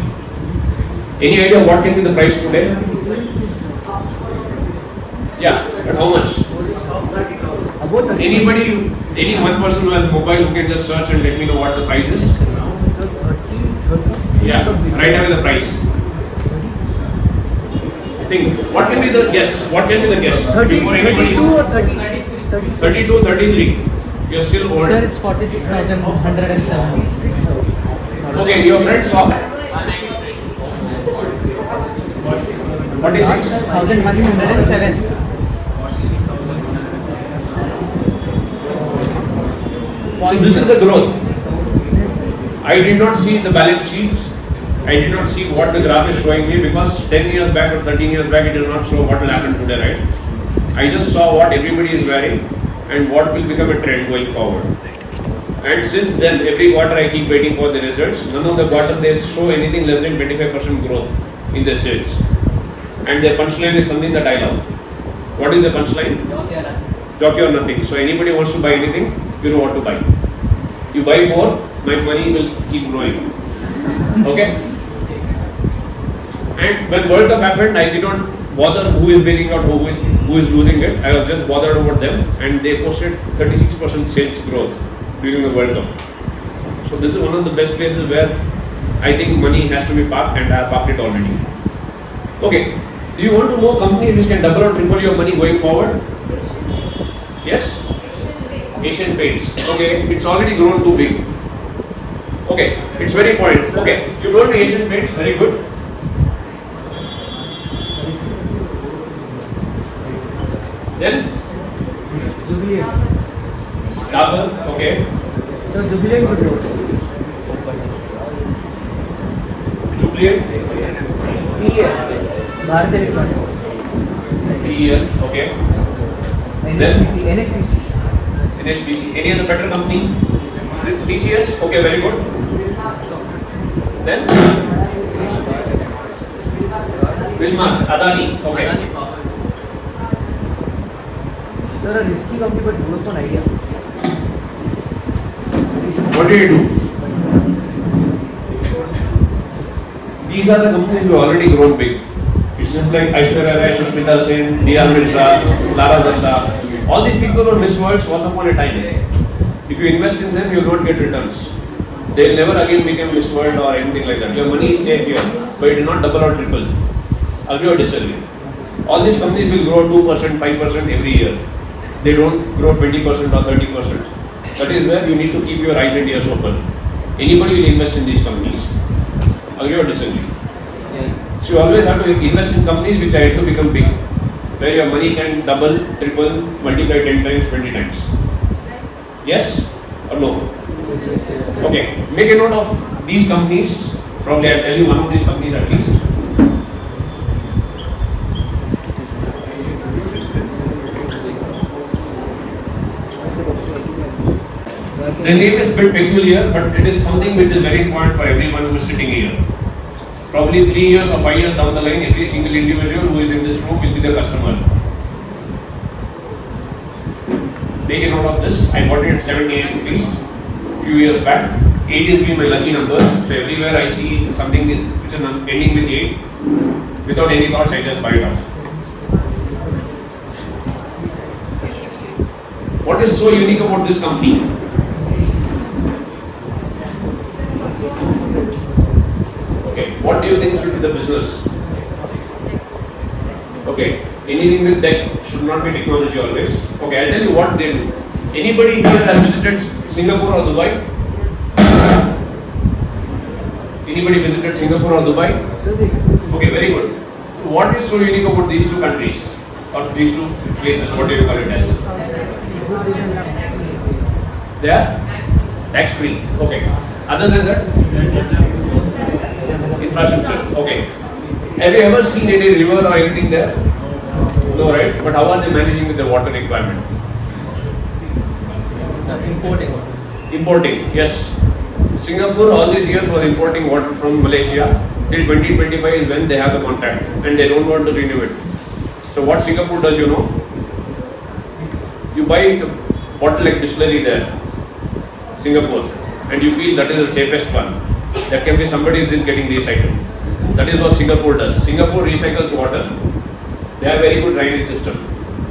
Any idea what can be the price today? Yeah, but how much? Anybody, any one person who has a mobile who can just search and let me know what the price is? Yeah, right away the price. Think, what can be the guess? What can be the guess? 32 or 30? 32, 33. You're still old. Sir, it's 46,107. Okay, your friend saw 46. 1,107. So this is the growth. I did not see the balance sheets. I did not see what the graph is showing me because 10 years back or 13 years back it did not show what will happen today, right? I just saw what everybody is wearing and what will become a trend going forward. And since then, every quarter I keep waiting for the results. None of the quarter they show anything less than 25% growth in their sales. And their punchline is something that I love. What is the punchline? Jockey or nothing. So anybody wants to buy anything, you know what to buy. You buy more, my money will keep growing. Okay? And when World Cup happened, I did not bother who is winning or who is losing it. I was just bothered about them, and they posted 36% sales growth during the World Cup. So this is one of the best places where I think money has to be parked, and I have parked it already. Okay, do you want to know a company which can double or triple your money going forward? Yes? Asian Paints. Okay, it's already grown too big. Okay, it's very important. Okay, you told me Asian Paints, very good. Then? Jubilant. Dabur, okay. So Jubilant good looks. Jubilant? Bharat Electronics. PEL, okay. NHPC. NHPC. Any other better company? TCS, okay, very good. Then? Wilmar, Adani, okay. Sir, a risky company but good for an idea. What did you do? These are the companies who have already grown big. It's just like Aishwarya Rai, Sushmita Sen, D.R. Mirza, Lara Datta. All these people were Miss Worlds once upon a time. If you invest in them, you will not get returns. They will never again become Miss World or anything like that. Your money is safe here, but it will not double or triple. Agree or disagree? All these companies will grow 2%, 5% every year. They don't grow 20% or 30%. That is where you need to keep your eyes and ears open. Anybody will invest in these companies. Agree or disagree? Yes. So you always have to invest in companies which are yet to become big. where your money can double, triple, multiply 10 times, 20 times. Yes or no? Okay, make a note of these companies. Probably I'll tell you one of these companies at least. The name is a bit peculiar, but it is something which is very important for everyone who is sitting here. Probably 3 years or 5 years down the line, every single individual who is in this room will be the customer. Make a note of this. I bought it at 78 rupees a few years back. 8 is been my lucky number. So everywhere I see something which is ending with 8, without any thoughts, I just buy it off. What is so unique about this company? Okay, what do you think should be the business? Okay, anything with tech should not be technology always. Okay, I'll tell you what they do. Anybody here has visited Singapore or Dubai? Anybody visited Singapore or Dubai? Okay, very good. What is so unique about these two countries or these two places? What do you call it as? They are tax free. Okay. Other than that, infrastructure. Okay. Have you ever seen any river or anything there? No, right? But how are they managing with the water requirement? Importing. Importing, yes. Singapore all these years was importing water from Malaysia. Till 2025 is when they have the contract and they don't want to renew it. So what Singapore does, you know? You buy a bottle like distillery there, Singapore, and you feel that is the safest one. That can be somebody who is getting recycled. That is what Singapore does. Singapore recycles water. They have very good drainage system.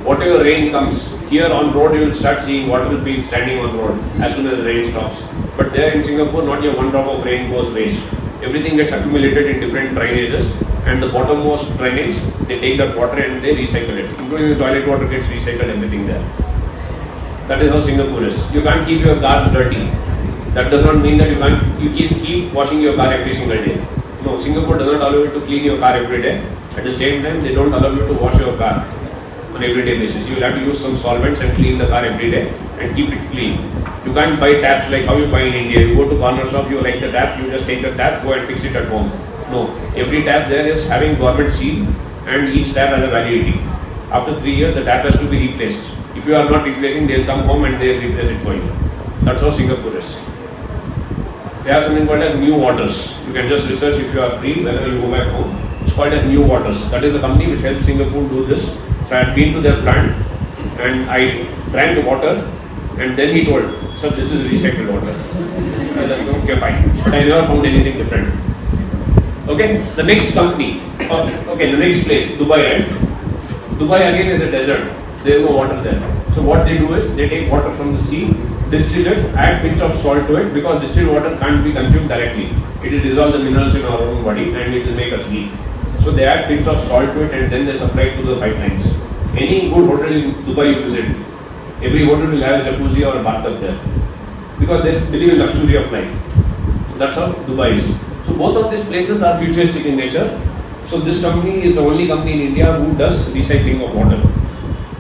Whatever rain comes, here on road you will start seeing water will be standing on road as soon as the rain stops. But there in Singapore, not your one drop of rain goes waste. Everything gets accumulated in different drainages, and the bottommost drainage, they take that water and they recycle it. Including the toilet water gets recycled, everything there. That is how Singapore is. You can't keep your cars dirty. That does not mean that you keep washing your car every single day. No, Singapore does not allow you to clean your car every day. At the same time, they don't allow you to wash your car on everyday basis. You will have to use some solvents and clean the car every day and keep it clean. You can't buy taps like how you buy in India. You go to corner shop, you like the tap, you just take the tap, go and fix it at home. No, every tap there is having government seal and each tap has a validity. After 3 years, the tap has to be replaced. If you are not replacing, they will come home and they will replace it for you. That's how Singapore is. They have something called as new waters. You can just research if you are free whenever you go back home. It's called as new waters. That is the company which helps Singapore do this. So I had been to their plant and I drank the water and then he told, sir, this is recycled water. I was like, okay, fine. But I never found anything different. Okay, the next company, okay, the next place, Dubai, right? Dubai again is a desert. There is no water there. So what they do is they take water from the sea, distill it, add pinch of salt to it because distilled water can't be consumed directly. It will dissolve the minerals in our own body and it will make us weak. So they add pinch of salt to it and then they supply it to the pipelines. Any good hotel in Dubai you visit, every hotel will have a jacuzzi or a bathtub there because they believe in luxury of life. So that's how Dubai is. So both of these places are futuristic in nature. So this company is the only company in India who does recycling of water.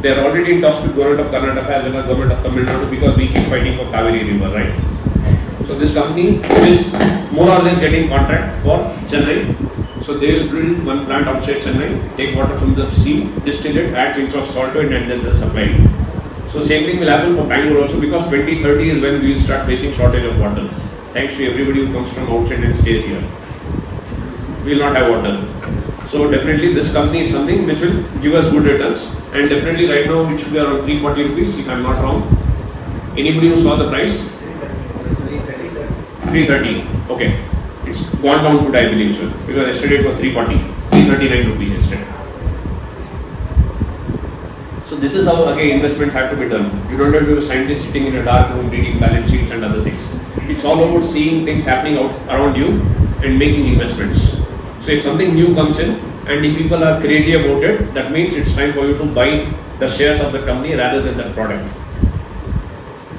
They are already in talks with government of Karnataka as well as government of Tamil Nadu because we keep fighting for Kaveri river, right? So this company is more or less getting contract for Chennai. So they will build one plant outside Chennai, take water from the sea, distill it, add pinch of salt to it and then they'll supply it. So same thing will happen for Bangalore also because 2030 is when we will start facing shortage of water. Thanks to everybody who comes from outside and stays here. We will not have water. So definitely this company is something which will give us good returns and definitely right now it should be around 340 rupees if I am not wrong. Anybody who saw the price? 330. Okay. It's gone down today I believe so because yesterday it was 340. 339 rupees yesterday. So this is how again investments have to be done. You don't have to be a scientist sitting in a dark room reading balance sheets and other things. It's all about seeing things happening out around you and making investments. So if something new comes in and if people are crazy about it, that means it's time for you to buy the shares of the company rather than the product.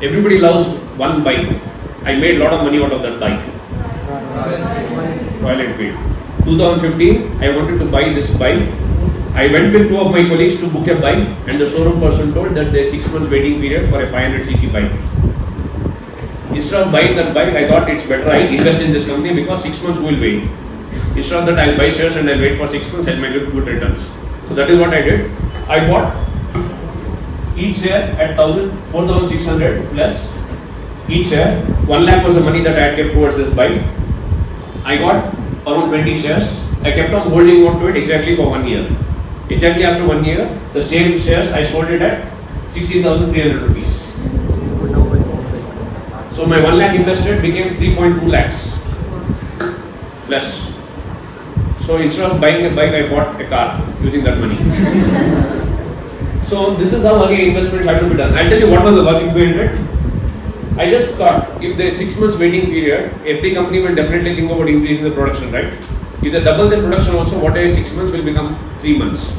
Everybody loves one bike. I made a lot of money out of that bike. Royal Enfield. 2015, I wanted to buy this bike I went with two of my colleagues to book a bike, and the showroom person told that there is 6 months waiting period for a 500cc bike. Instead of buying that bike, I thought it's better I invest in this company because 6 months will wait. Instead of that, I'll buy shares and I'll wait for 6 months and make good returns. So that is what I did. I bought each share at 4,600 plus each share. 1 lakh was the money that I had kept towards this bike. I got around 20 shares. I kept on holding on to it exactly for 1 year. Exactly after 1 year, the same shares I sold it at 16,300 rupees. So my 1 lakh invested became 3.2 lakhs plus. So instead of buying a bike, I bought a car using that money. So this is how again investments have to be done. I'll tell you what was the logic behind it. I just thought if there is 6 months waiting period, every company will definitely think about increasing the production, right? If they double their production also, whatever is 6 months will become 3 months.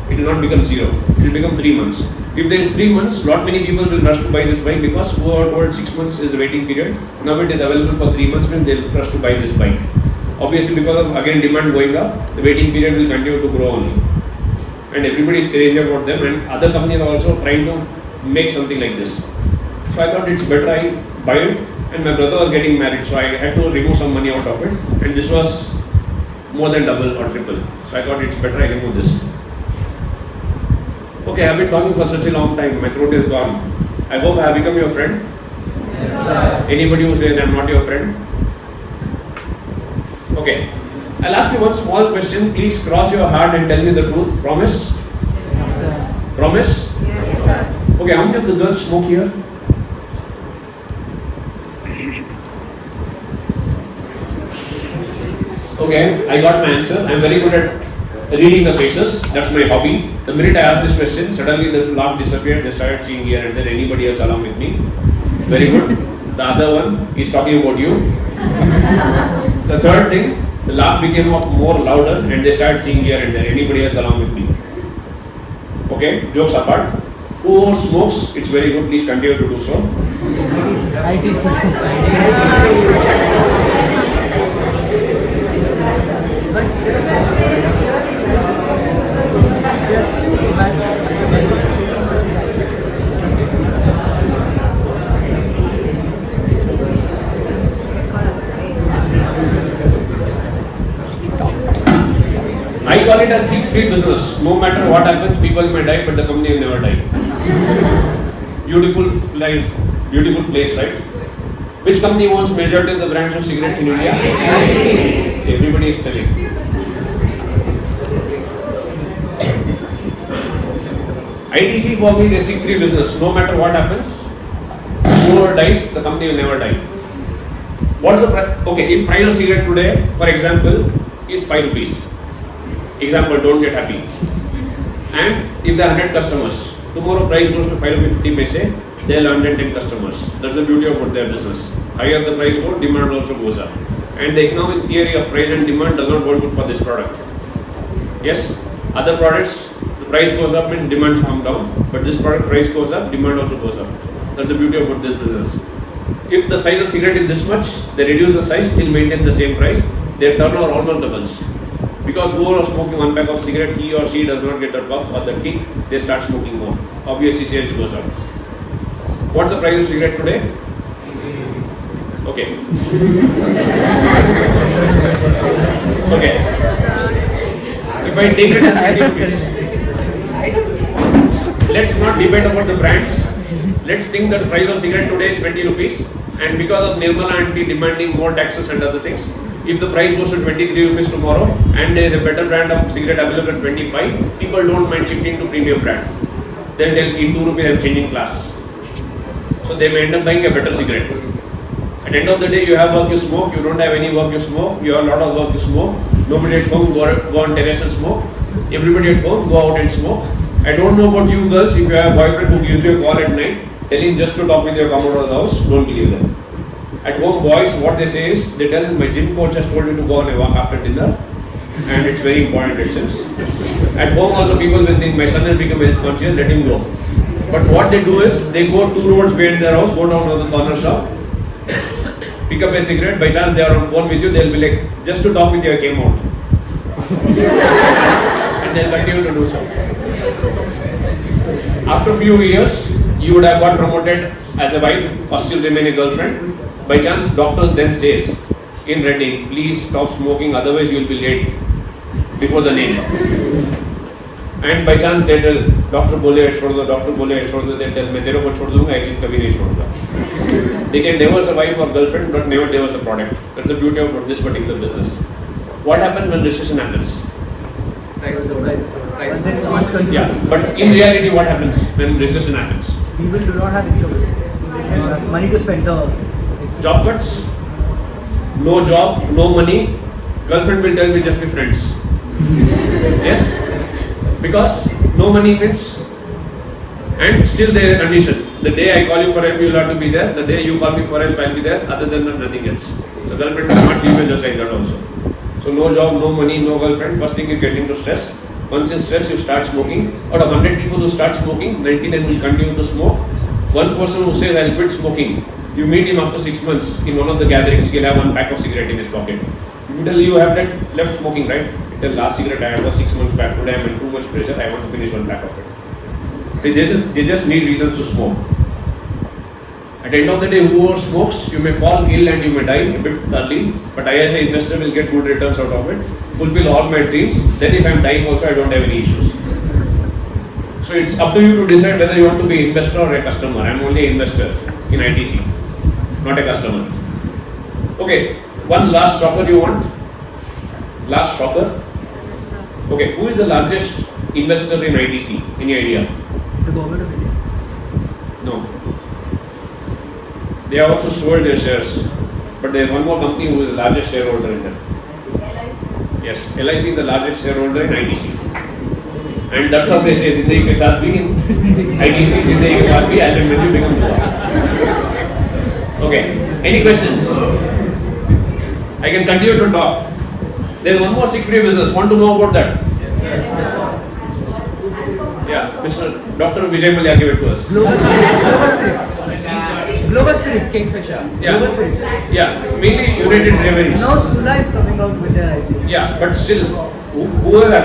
It will not become 0. It will become 3 months. If there is 3 months, lot many people will rush to buy this bike because who are told 6 months is the waiting period. Now it is available for 3 months when they will rush to buy this bike. Obviously because of again demand going up, the waiting period will continue to grow only. And everybody is crazy about them, and other companies are also trying to make something like this. So I thought it's better I buy it, and my brother was getting married, so I had to remove some money out of it, and this was more than double or triple. So I thought it's better I remove this. Okay, I've been talking for such a long time, my throat is gone. I hope I have become your friend. Yes, sir. Anybody who says I'm not your friend? Okay, I'll ask you one small question. Please cross your heart and tell me the truth. Promise? Yes, sir. Promise? Yes, sir. Okay, how many of the girls smoke here? Okay, I got my answer. I'm very good at reading the faces. That's my hobby. The minute I asked this question, suddenly the laugh disappeared. They started seeing here and then anybody else along with me. Very good. The other one is talking about you. The third thing, the laugh became more louder and they started seeing here and there. Anybody else along with me. Okay, jokes apart. Who smokes? It's very good. Please continue to do so. I call it a seek-free business. No matter what happens, people may die, but the company will never die. Beautiful place, right? Which company owns majority of the brands of cigarettes in India? Everybody is telling. ITC for me is a seek-free business. No matter what happens, whoever dies, the company will never die. What's the price? Okay, if price of cigarette today, for example, is 5 rupees. Example, don't get happy. And if there are 100 customers, tomorrow price goes to 5 rupees 50 paise, they'll earn 10 customers. That's the beauty about their business. Higher the price goes, demand also goes up. And the economic theory of price and demand does not hold good for this product. Yes, other products, the price goes up and demand comes down, but this product price goes up, demand also goes up. That's the beauty about this business. If the size of cigarette is this much, they reduce the size, still maintain the same price, their turnover almost doubles. Because whoever is smoking one pack of cigarette, he or she does not get the puff or the kick, they start smoking more. Obviously sales goes up. What's the price of cigarette today? Okay. Okay. If I take it as 20 rupees, let's not debate about the brands. Let's think that the price of cigarette today is 20 rupees, and because of Nirmala Aunty demanding more taxes and other things, if the price goes to 23 rupees tomorrow and there is a better brand of cigarette available at 25, people don't mind shifting to premium brand. They'll tell in 2 rupees I'm changing class. So they may end up buying a better cigarette. At the end of the day, you have work, you smoke, you don't have any work, you smoke, you have a lot of work, you smoke. Nobody at home, go on terrace and smoke. Everybody at home, go out and smoke. I don't know about you girls, if you have a boyfriend who gives you a call at night, telling just to talk with your commodore of the house, don't believe them. At home, boys, what they say is, they tell my gym coach has told me to go on a walk after dinner, and it's very important, it seems. At home also people will think my son has become health conscious, let him go. But what they do is, they go 2 roads behind their house, go down to the corner shop, pick up a cigarette, by chance they are on phone with you, they'll be like, just to talk with you I came out. And and they'll continue to do so. After a few years, you would have got promoted as a wife or still remain a girlfriend. By chance, doctor then says, in Reading, please stop smoking, otherwise you will be late before the name. And by chance they tell, doctor बोले छोड़ दो, doctor बोले छोड़ दो, they tell मैं तेरे को छोड़ दूँगा, ये चीज़ कभी नहीं छोड़ूंगा. They can divorce a wife or girlfriend, but never divorce a product. That's the beauty of this particular business. What happens when recession happens? Yeah, but in reality, what happens when recession happens? People do not have income, money to spend. Job cuts, no job, no money. Girlfriend will tell me just be friends. Yes, because no money means, and still there is a condition. The day I call you for help, you will have to be there. The day you call me for help, I will be there. Other than that, nothing else. So girlfriend will not leave you just like that also. So no job, no money, no girlfriend. First thing you get into stress. Once in stress, you start smoking. Out of 100 people who start smoking, 99 will continue to smoke. One person who says I'll quit smoking, you meet him after 6 months in one of the gatherings. He'll have one pack of cigarette in his pocket. If you tell you have that left smoking, right? You tell last cigarette I had was 6 months back. Today I'm in too much pressure. I want to finish one pack of it. They just need reasons to smoke. At the end of the day, whoever smokes, you may fall ill and you may die a bit early, but I as an investor will get good returns out of it, fulfill all my dreams. Then if I am dying also, I don't have any issues. So it's up to you to decide whether you want to be an investor or a customer. I am only an investor in ITC, not a customer. Okay, one last shocker you want? Last shocker? Okay, who is the largest investor in ITC? Any idea? The government of India. No. They have also sold their shares, but there is one more company who is the largest shareholder in them. Yes, LIC is the largest shareholder in ITC. And that's how they say, Zindagi ke saath bhi, ITC Zindagi ke saath bhi, as and when you become dua. Okay, any questions? I can continue to talk. There is one more secret business. Want to know about that? Yes. Yeah, Mr. Dr. Vijay Mallya gave it to us. Global Spirits. Kingfisher. Yeah. Global Spirits. Yeah, mainly United Breweries. Now Sula is coming out with their idea. Yeah, but still, whoever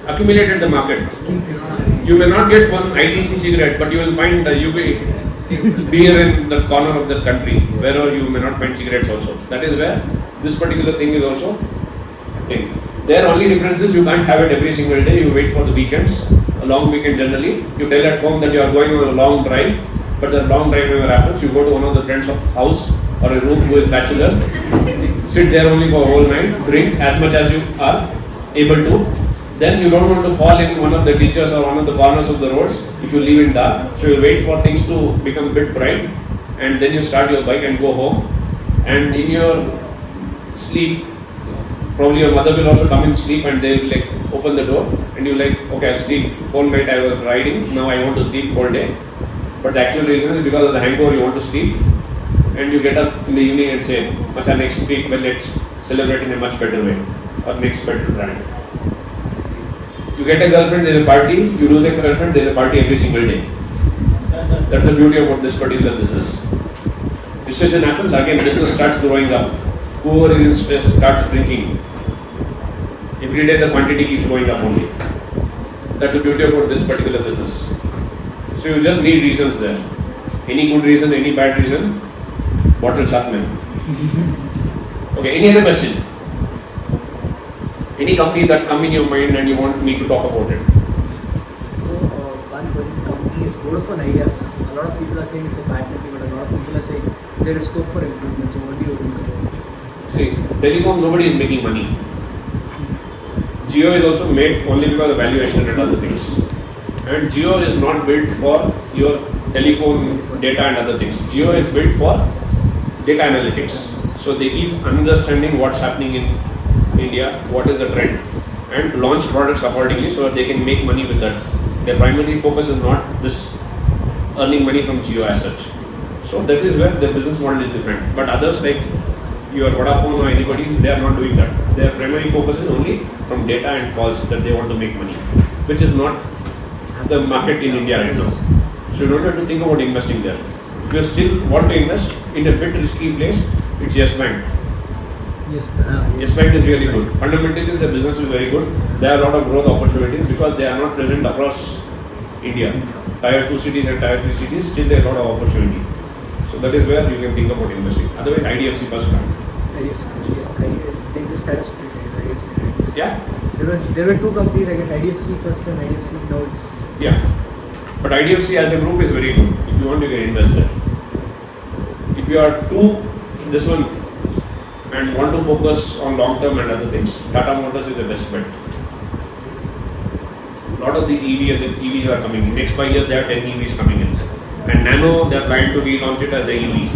accumulated the market, Kingfisher. you may not get one ITC cigarette, but you will find UB beer in the corner of the country, wherever you may not find cigarettes also. That is where this particular thing is also a thing. Their only difference is you can't have it every single day, you wait for the weekends, a long weekend generally. You tell at home that you are going on a long drive, but the long drive never happens. You go to one of the friends' house or a room who is bachelor, sit there only for a whole night, drink as much as you are able to. Then you don't want to fall in one of the ditches or one of the corners of the roads if you leave in dark. So you wait for things to become a bit bright, and then you start your bike and go home. And in your sleep, probably your mother will also come in sleep and they will like open the door and you like, okay, I'll sleep. Whole night I was riding, now I want to sleep whole day. But the actual reason is because of the hangover you want to sleep, and you get up in the evening and say, Macha, next week, well, let's celebrate in a much better way, or next better brand. You get a girlfriend, there's a party. You lose a girlfriend, there's a party every single day. That's the beauty about this particular business. Recession happens, again business starts growing up. Whoever is in stress starts drinking. Every day the quantity keeps going up only. That's the beauty about this particular business. So you just need reasons there. Any good reason, any bad reason, bottle shut man. Okay, any other question? Any company that come in your mind and you want me to talk about it? So, one company is Vodafone ideas. A lot of people are saying it's a bad company, but a lot of people are saying there is scope for improvement. So, what do you think about it? See, telecom, nobody is making money. Jio is also made only because of valuation and other things. And Jio is not built for your telephone data and other things. Jio is built for data analytics. So they keep understanding what's happening in India, what is the trend, and launch products accordingly so that they can make money with that. Their primary focus is not this earning money from Jio as such. So that is where the business model is different. But others like your Vodafone or anybody, they are not doing that. Their primary focus is only from data and calls that they want to make money, which is not the market in India right now. So you don't have to think about investing there. If you still want to invest in a bit risky place, it's Yes Bank. Yes. Yes Bank is really good. Fundamentally, the business is very good. There are a lot of growth opportunities because they are not present across India. Tier 2 cities and Tier 3 cities, still there are a lot of opportunity. So that is where you can think about investing. Otherwise, IDFC first bank. IDFC first, yes. They just had a split. IDFC. Yeah? There were two companies, I guess, IDFC first and IDFC now it's. Yes. But IDFC as a group is very good. If you want, you can invest there. If you are too this one and want to focus on long term and other things, Tata Motors is the best bet. A lot of these EVs are coming in. Next 5 years, there are 10 EVs coming in. And Nano, they are trying to relaunch it as a EV.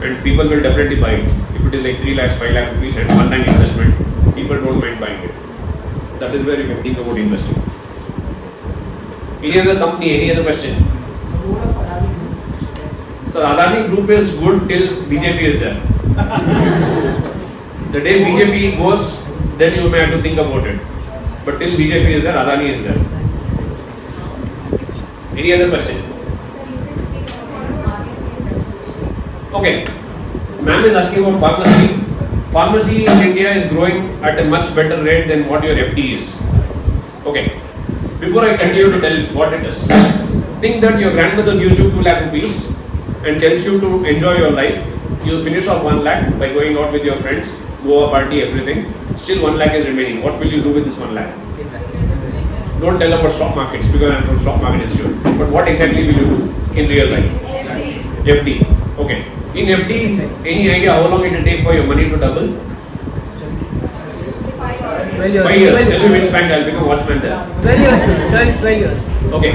And people will definitely buy it. If it is like 3 lakhs, 5 lakh rupees and one time investment, people don't mind buying it. That is where you can think about investing. Any other company, any other question? So Adani Group is good till BJP is there. The day BJP goes, then you may have to think about it. But till BJP is there, Adani is there. Any other question? Okay. Ma'am is asking about pharmacy. Pharmacy in India is growing at a much better rate than what your FD is. Okay. Before I continue to tell what it is, think that your grandmother gives you 2 lakh rupees and tells you to enjoy your life. You finish off 1 lakh by going out with your friends, go a party, everything. Still 1 lakh is remaining. What will you do with this 1 lakh? Don't tell about stock markets because I am from stock market institute. But what exactly will you do in real life? FD. Okay. In FD, any idea how long it will take for your money to double? 12 years. 5 years. Tell me which bank I will become watchman there. 12 years, sir. 12 years. Okay.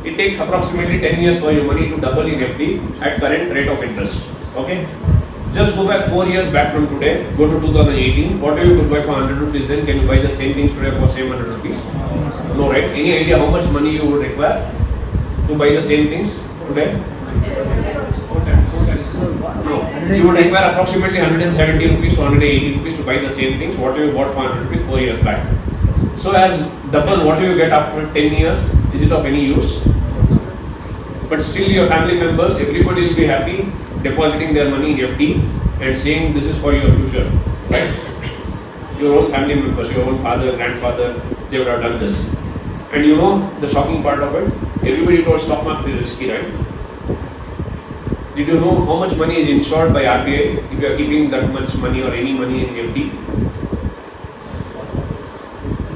It takes approximately 10 years for your money to double in FD at current rate of interest. Okay. Just go back 4 years back from today, go to 2018, whatever you could buy for 100 rupees then, can you buy the same things today for same 100 rupees? No, right? Any idea how much money you would require to buy the same things today? No. You would require approximately 170 rupees to 180 rupees to buy the same things, whatever you bought for 100 rupees 4 years back. So as double what you get after 10 years, is it of any use? But still your family members, everybody will be happy depositing their money in FD and saying this is for your future. Right? Your own family members, your own father, grandfather, they would have done this. And you know the shocking part of it, everybody told stock market is risky, right? Did you know how much money is insured by RBI if you are keeping that much money or any money in FD?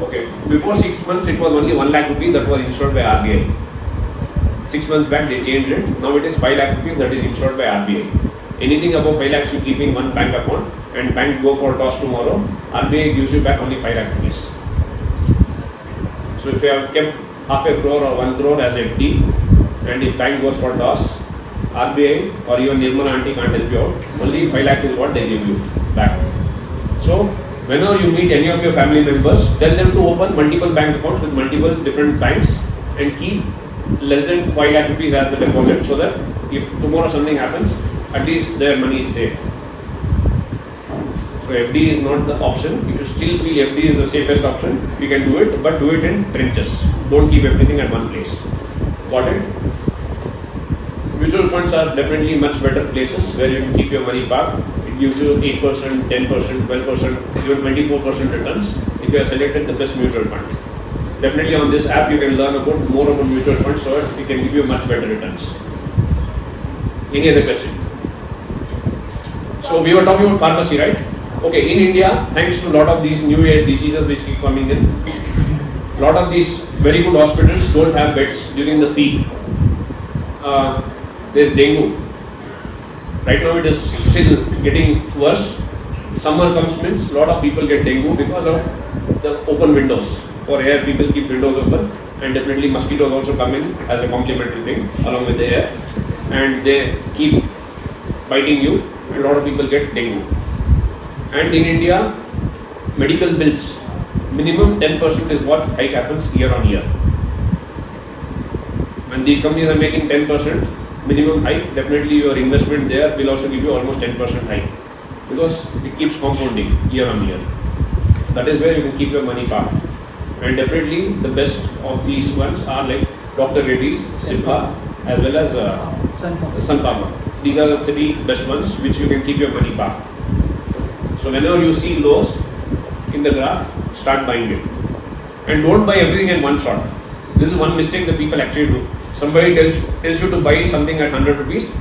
Okay, before 6 months it was only 1 lakh rupees that was insured by RBI. 6 months back they changed it. Now it is 5 lakh rupees that is insured by RBI. Anything above 5 lakhs you keep in one bank account and bank go for toss tomorrow, RBI gives you back only 5 lakh rupees. So if you have kept half a crore or 1 crore as FD and if bank goes for toss, RBI or even Nirmala auntie can't help you out. Only 5 lakhs is what they give you back. So whenever you meet any of your family members, tell them to open multiple bank accounts with multiple different banks and keep less than 5 lakh rupees as the deposit so that if tomorrow something happens, at least their money is safe. So FD is not the option. If you still feel FD is the safest option, you can do it, but do it in trenches. Don't keep everything at one place. Got it? Mutual funds are definitely much better places where you can keep your money parked. It gives you 8%, 10%, 12%, even 24% returns if you have selected the best mutual fund. Definitely on this app you can learn more about mutual funds so it can give you much better returns. Any other question? So we were talking about pharmacy, right? Okay, in India, thanks to a lot of these new age diseases which keep coming in, a lot of these very good hospitals don't have beds during the peak. There's dengue. Right now it is still getting worse. Summer comes means a lot of people get dengue because of the open windows. For air, people keep windows open, and definitely mosquitoes also come in as a complementary thing along with the air, and they keep biting you, and a lot of people get dengue. And in India, medical bills, minimum 10% is what hike happens year on year. When these companies are making 10% minimum hike, definitely your investment there will also give you almost 10% hike because it keeps compounding year on year. That is where you can keep your money parked. And definitely the best of these ones are like Dr. Reddy's, Silva, as well as Sunfarmer. These are the three best ones which you can keep your money parked. So whenever you see lows in the graph, start buying it. And don't buy everything in one shot. This is one mistake that people actually do. Somebody tells you to buy something at 100 rupees.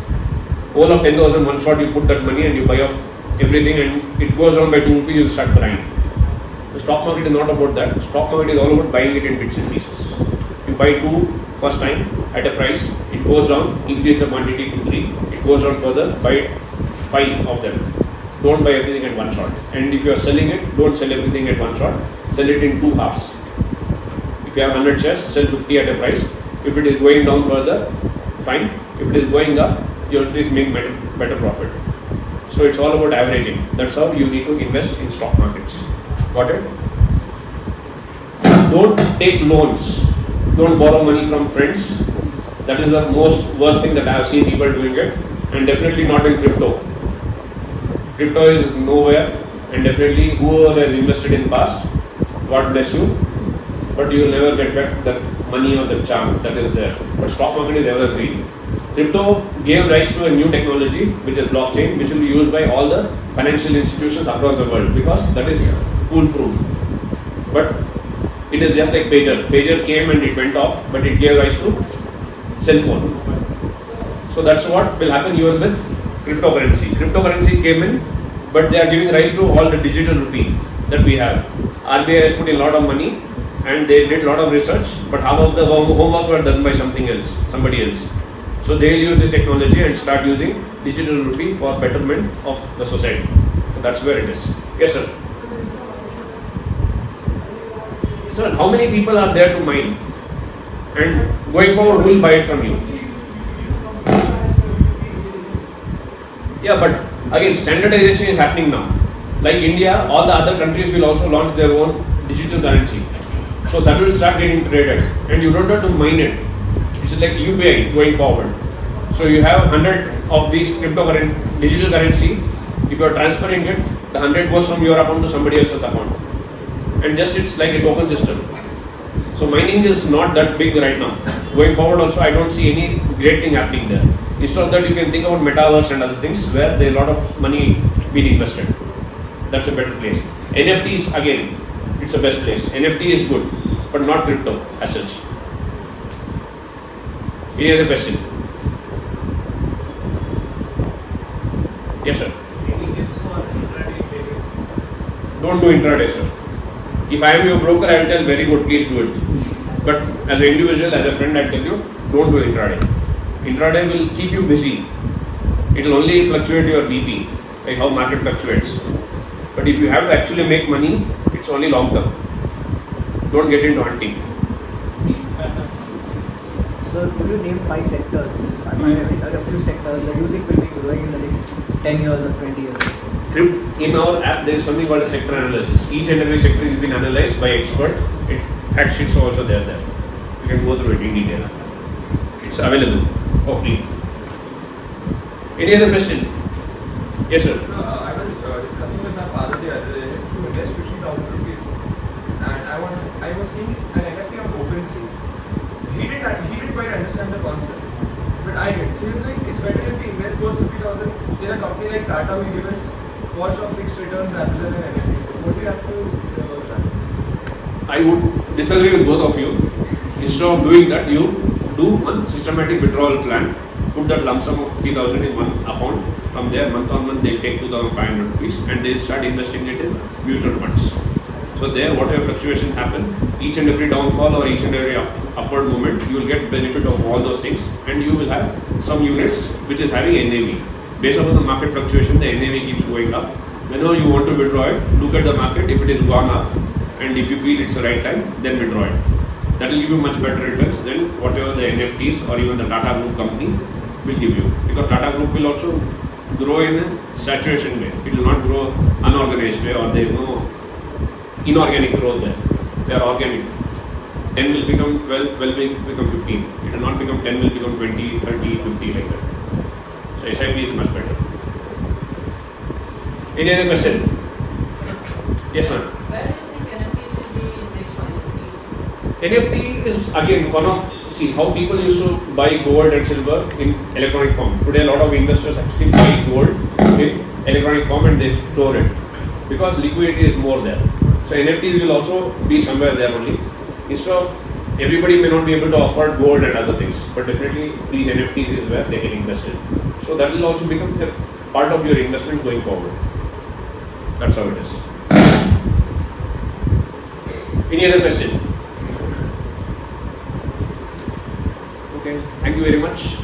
All of 10,000 one shot, you put that money and you buy off everything, and it goes down by 2 rupees, you start crying. The stock market is not about that. The stock market is all about buying it in bits and pieces. You buy 2 first time at a price, it goes down, increase the quantity to 3, it goes down further, buy 5 of them. Don't buy everything at one shot. And if you are selling it, don't sell everything at one shot. Sell it in 2 halves. If you have 100 shares, sell 50 at a price. If it is going down further, fine. If it is going up, you'll at least make better profit. So it's all about averaging. That's how you need to invest in stock markets. Got it? Don't take loans. Don't borrow money from friends. That is the worst thing that I have seen people doing it. And definitely not in crypto. Crypto is nowhere, and definitely whoever has invested in past, God bless you, but you will never get back that money or the charm that is there. But stock market is evergreen. Crypto gave rise to a new technology which is blockchain, which will be used by all the financial institutions across the world because that is foolproof. But it is just like pager. Pager came and it went off, but it gave rise to cell phone. So that's what will happen even with cryptocurrency. Cryptocurrency came in, but they are giving rise to all the digital rupee that we have. RBI has put in a lot of money and they did a lot of research, but half of the homework were done by somebody else. So they will use this technology and start using digital rupee for betterment of the society. So that's where it is. Yes, sir. Sir, how many people are there to mine? And going forward, who will buy it from you? Yeah, but again, standardization is happening now. Like India, all the other countries will also launch their own digital currency. So that will start getting traded, and you don't have to mine it. It's like UPI going forward. So you have 100 of these digital currency. If you are transferring it, the 100 goes from your account to somebody else's account, and just it's like a token system. So mining is not that big right now. Going forward also, I don't see any great thing happening there. Instead of that, you can think about metaverse and other things where there is a lot of money being invested. That's a better place. NFTs again, it's the best place. NFT is good, but not crypto as such. Any other question? Yes, sir. Any tips for intraday trading? Don't do intraday, sir. If I am your broker, I will tell very good, please do it. But as an individual, as a friend, I tell you, don't do intraday. Intraday will keep you busy. It will only fluctuate your BP, like how market fluctuates. But if you have to actually make money, it's only long term. Don't get into hunting. So could you name 5 sectors, a few sectors that you think will be growing in the next 10 years or 20 years? In our app, there is something called a sector analysis. Each and every sector has been analyzed by expert. Fact sheets are also there. You can go through it in detail. It's available for free. Any other question? Yes, sir. I was discussing with my father the other day to invest 50,000 rupees, and I was seeing an NFT on OpenSea. He didn't quite understand the concept, but I did. So he was like, it's better if we invest those 50,000 in a company like Tata who will give us first of fixed returns rather than an NFT. So what do you have to say about that? I would disagree with both of you. Instead of doing that, you do one systematic withdrawal plan. Put that lump sum of 50,000 in one account. From there, month on month, they'll take 2,500 rupees and they'll start investing it in mutual funds. So there, whatever fluctuations happen, each and every downfall or each and every upward movement, you will get benefit of all those things, and you will have some units which is having NAV. Based upon the market fluctuation, the NAV keeps going up. Whenever you want to withdraw it, look at the market. If it is gone up, and if you feel it's the right time, then withdraw it. That will give you much better returns than whatever the NFTs or even the Tata Group company will give you. Because Tata Group will also grow in a saturation way. It will not grow unorganized way, or there is no inorganic growth there. They are organic. 10 will become 12, 12 will become 15. It will not become 10 will become 20, 30, 50 like that. So SIP is much better. Any other question? Yes, ma'am. Where do you think NFTs will be in next 5 years? NFT is again one of see how people used to buy gold and silver in electronic form. Today, a lot of investors actually buy gold in electronic form and they store it because liquidity is more there. So NFTs will also be somewhere there only. Instead of everybody may not be able to afford gold and other things, but definitely these NFTs is where they can invest in. So that will also become a part of your investment going forward. That's how it is. Any other question? Okay, thank you very much.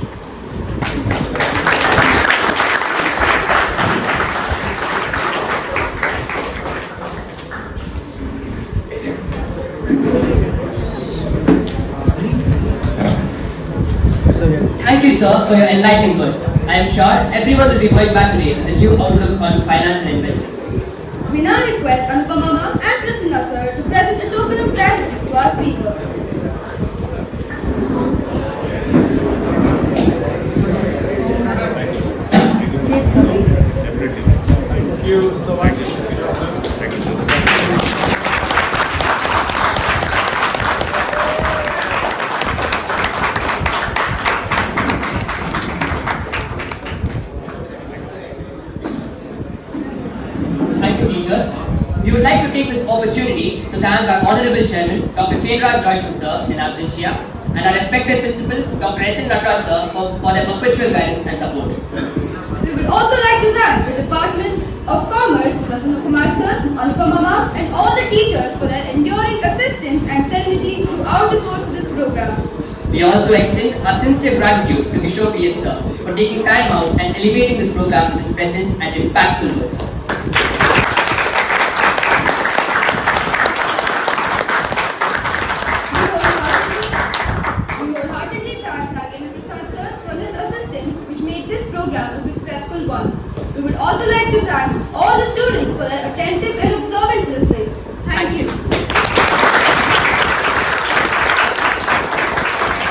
Thank you, sir, for your enlightening words. I am sure everyone will be going back today with a new outlook on finance and investing. We now request Anupama and Prasanna sir to present a token of gratitude to our speaker. Thank you so much. Thank you. Thank you, teachers. We would like to take this opportunity to thank our Honorable Chairman, Dr. Chainraj Joyson sir, in absentia, and our respected Principal, Dr. S.N. Natraj sir, for their perpetual guidance and support. We would also like to thank the Department of Commerce, Prasanna Kumar sir, Anupama and all the teachers for their enduring assistance and serenity throughout the course of this program. We also extend our sincere gratitude to Kishore B.S. sir for taking time out and elevating this program with his presence and impactful words.